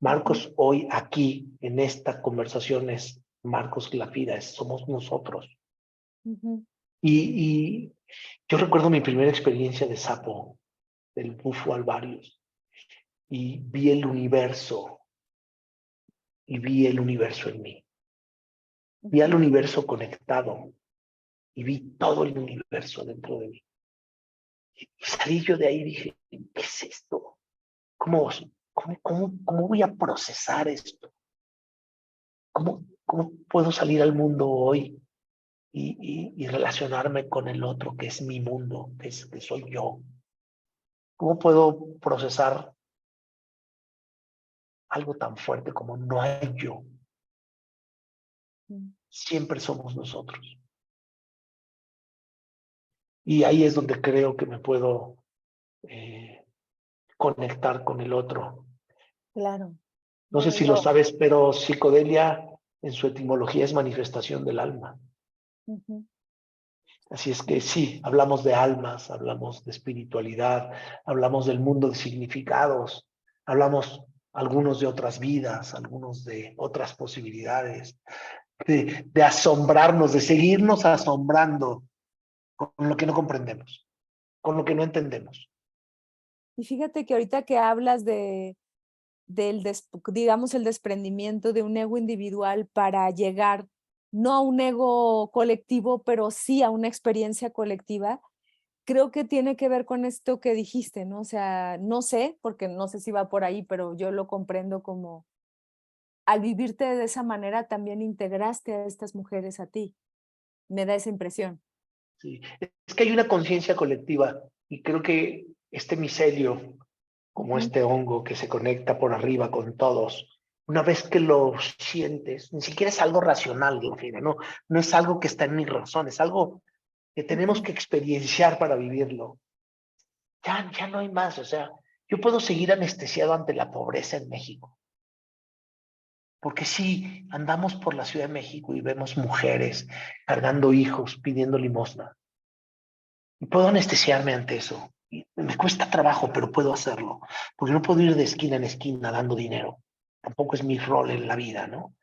Ujú, Marcos hoy aquí en esta conversación es Marcos Glafira, somos nosotros. ujú. Y yo recuerdo mi primera experiencia de sapo, del bufo alvarius, y vi el universo, y vi el universo en mí. Vi al universo conectado y vi todo el universo dentro de mí. Y salí yo de ahí y dije, ¿qué es esto? ¿Cómo voy a procesar esto? ¿Cómo puedo salir al mundo hoy y relacionarme con el otro, que es mi mundo, que soy yo? ¿Cómo puedo procesar algo tan fuerte como no hay yo? Siempre somos nosotros. Y ahí es donde creo que me puedo conectar con el otro. Claro. No sé Bueno, si lo sabes, pero psicodelia en su etimología es manifestación del alma. Ujú. Así es que sí, hablamos de almas, hablamos de espiritualidad, hablamos del mundo de significados, hablamos algunos de otras vidas, algunos de otras posibilidades, de asombrarnos, de seguirnos asombrando con lo que no comprendemos, con lo que no entendemos. Y fíjate que ahorita que hablas digamos, el desprendimiento de un ego individual para llegar no a un ego colectivo, pero sí a una experiencia colectiva, creo que tiene que ver con esto que dijiste, ¿no? O sea, no sé, porque no sé si va por ahí, pero yo lo comprendo como al vivirte de esa manera también integraste a estas mujeres a ti. Me da esa impresión. Sí. Es que hay una conciencia colectiva y creo que este micelio, como Ujú, este hongo que se conecta por arriba con todos, una vez que lo sientes, ni siquiera es algo racional, Glorfina, no es algo que está en mi razón, es algo que tenemos ujú. que experienciar para vivirlo. Ya no hay más, o sea, yo puedo seguir anestesiado ante la pobreza en México, porque si andamos por la Ciudad de México y vemos mujeres cargando hijos, pidiendo limosna, y puedo anestesiarme ante eso. Y me cuesta trabajo, pero puedo hacerlo, porque no puedo ir de esquina en esquina dando dinero. Tampoco es mi rol en la vida, ¿no?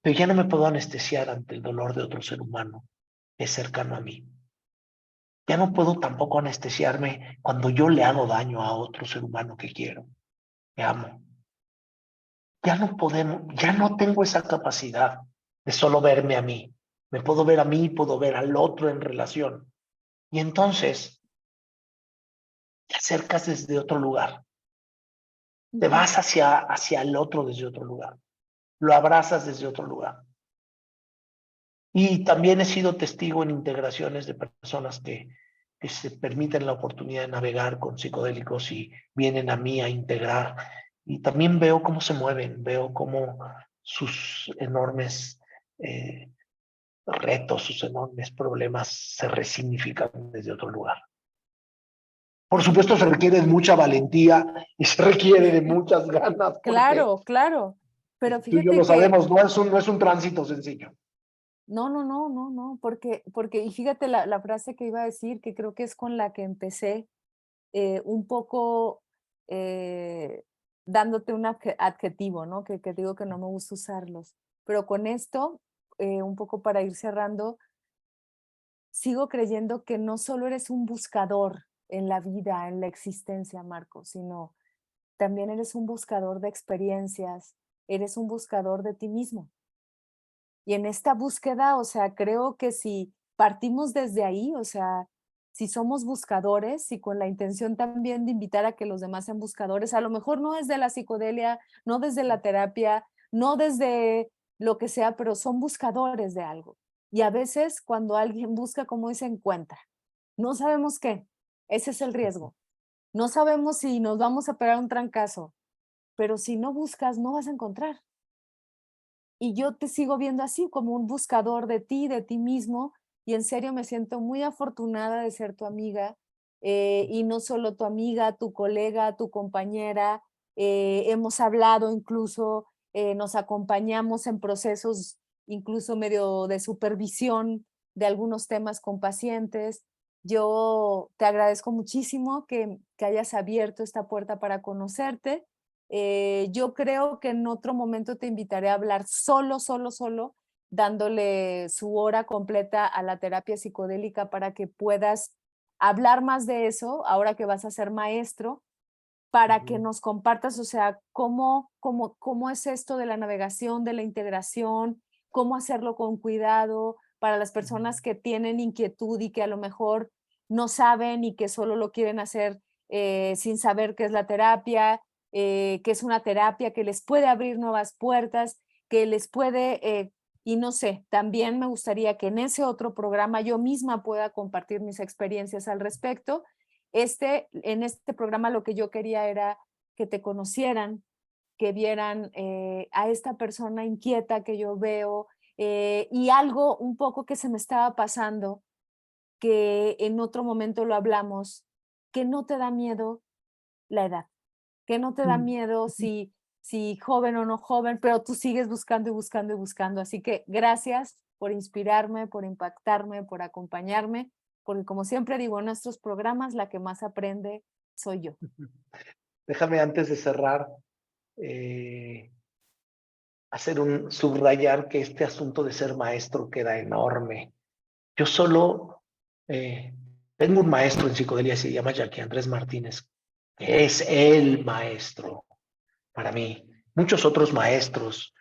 Pero ya no me puedo anestesiar ante el dolor de otro ser humano que es cercano a mí. Ya no puedo tampoco anestesiarme cuando yo le hago daño a otro ser humano que quiero, que amo. Ya no podemos, ya no tengo esa capacidad de solo verme a mí. Me puedo ver a mí, puedo ver al otro en relación. Y entonces te acercas desde otro lugar. Te Ujú. vas hacia el otro desde otro lugar. Lo abrazas desde otro lugar. Y también he sido testigo en integraciones de personas que se permiten la oportunidad de navegar con psicodélicos y vienen a mí a integrar. Y también veo cómo se mueven, veo cómo sus enormes retos, sus enormes problemas se resignifican desde otro lugar. Por supuesto, se requiere de mucha valentía y se requiere de muchas ganas porque Claro, claro. Pero tú y yo fíjate lo que sabemos, no es un tránsito sencillo. no, no, no, no, no, porque, y fíjate la frase que iba a decir, que creo que es con la que empecé, un poco eh, dándote un adjetivo, ¿no? Que digo que no me gusta usarlos. Pero con esto, un poco para ir cerrando, sigo creyendo que no solo eres un buscador en la vida, en la existencia, Marco, sino también eres un buscador de experiencias, eres un buscador de ti mismo. Y en esta búsqueda, o sea, creo que si partimos desde ahí, o sea, si somos buscadores y con la intención también de invitar a que los demás sean buscadores, a lo mejor no desde la psicodelia, no desde la terapia, no desde lo que sea, pero son buscadores de algo. Y a veces cuando alguien busca, como dice, encuentra. No sabemos qué. Ese es el riesgo. No sabemos si nos vamos a pegar un trancazo, pero si no buscas, no vas a encontrar. Y yo te sigo viendo así, como un buscador de ti mismo, y en serio me siento muy afortunada de ser tu amiga, y no solo tu amiga, tu colega, tu compañera, hemos hablado incluso, nos acompañamos en procesos incluso medio de supervisión de algunos temas con pacientes. Yo te agradezco muchísimo que hayas abierto esta puerta para conocerte. Yo creo que en otro momento te invitaré a hablar solo, solo, solo, dándole su hora completa a la terapia psicodélica para que puedas hablar más de eso, ahora que vas a ser maestro, para que Ujú. nos compartas, o sea, cómo es esto de la navegación, de la integración, cómo hacerlo con cuidado para las personas que tienen inquietud y que a lo mejor no saben y que solo lo quieren hacer sin saber qué es la terapia, que es una terapia que les puede abrir nuevas puertas, que les puede, y no sé, también me gustaría que en ese otro programa yo misma pueda compartir mis experiencias al respecto. En este programa lo que yo quería era que te conocieran, que vieran a esta persona inquieta que yo veo y algo un poco que se me estaba pasando, que en otro momento lo hablamos, que no te da miedo la edad, que no te da Mm. miedo si joven o no joven, pero tú sigues buscando y buscando y buscando. Así que gracias por inspirarme, por impactarme, por acompañarme, porque como siempre digo en nuestros programas, la que más aprende soy yo. Déjame antes de cerrar, eh, subrayar que este asunto de ser maestro queda enorme. Yo solo tengo un maestro en psicodelia, se llama Jackie Andrés Martínez, que es el maestro para mí. Muchos otros maestros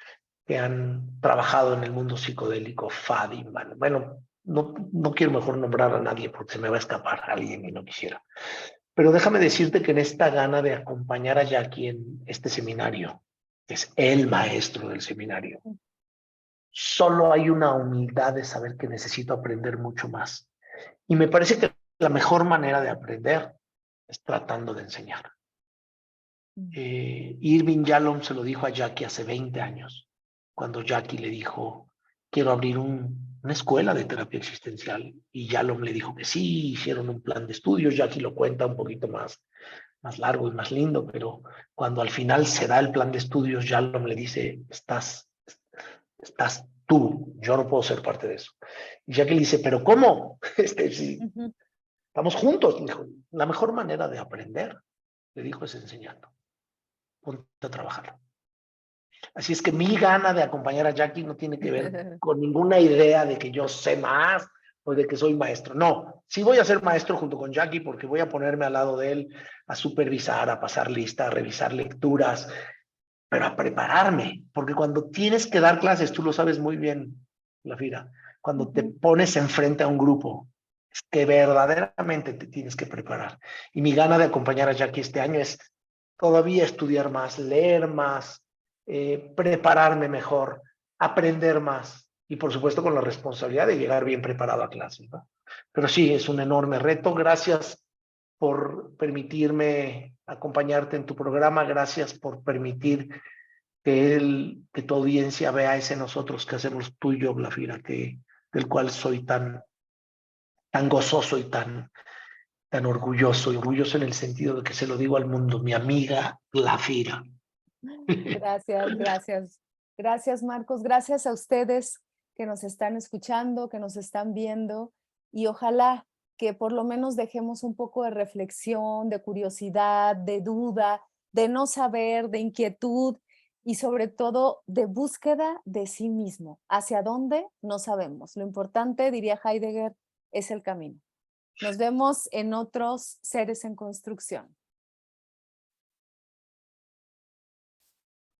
que han trabajado en el mundo psicodélico, Fadi, bueno, no quiero mejor nombrar a nadie porque se me va a escapar alguien y no quisiera. Pero déjame decirte que en esta gana de acompañar a Jackie en este seminario, que es el maestro del seminario, solo hay una humildad de saber que necesito aprender mucho más. Y me parece que la mejor manera de aprender es tratando de enseñar. Irving Yalom se lo dijo a Jackie hace 20 años, cuando Jackie le dijo, quiero abrir una escuela de terapia existencial. Y Yalom le dijo que sí, hicieron un plan de estudios. Jackie lo cuenta un poquito más largo y más lindo, pero cuando al final se da el plan de estudios, Yalom le dice, estás tú, yo no puedo ser parte de eso. Y Jackie le dice, pero ¿cómo? Sí, Ujú. estamos juntos. Le dijo, la mejor manera de aprender, le dijo, es enseñando. Ponte a trabajar. Así es que mi gana de acompañar a Jackie no tiene que ver con ninguna idea de que yo sé más o de que soy maestro. No, sí voy a ser maestro junto con Jackie porque voy a ponerme al lado de él a supervisar, a pasar lista, a revisar lecturas, pero a prepararme, porque cuando tienes que dar clases, tú lo sabes muy bien, Lafira, cuando te Ujú. pones enfrente a un grupo, es que verdaderamente te tienes que preparar. Y mi gana de acompañar a Jackie este año es todavía estudiar más, leer más, prepararme mejor, aprender más y por supuesto con la responsabilidad de llegar bien preparado a clase, ¿no? Pero sí, es un enorme reto. Gracias por permitirme acompañarte en tu programa. Gracias por permitir que tu audiencia vea ese nosotros que hacemos tú y yo, Glafira, del cual soy tan gozoso y tan orgulloso, y orgulloso en el sentido de que se lo digo al mundo, mi amiga Glafira. Gracias, gracias. Gracias, Marcos. Gracias a ustedes que nos están escuchando, que nos están viendo y ojalá que por lo menos dejemos un poco de reflexión, de curiosidad, de duda, de no saber, de inquietud y sobre todo de búsqueda de sí mismo. ¿Hacia dónde? No sabemos. Lo importante, diría Heidegger, es el camino. Nos vemos en otros seres en construcción.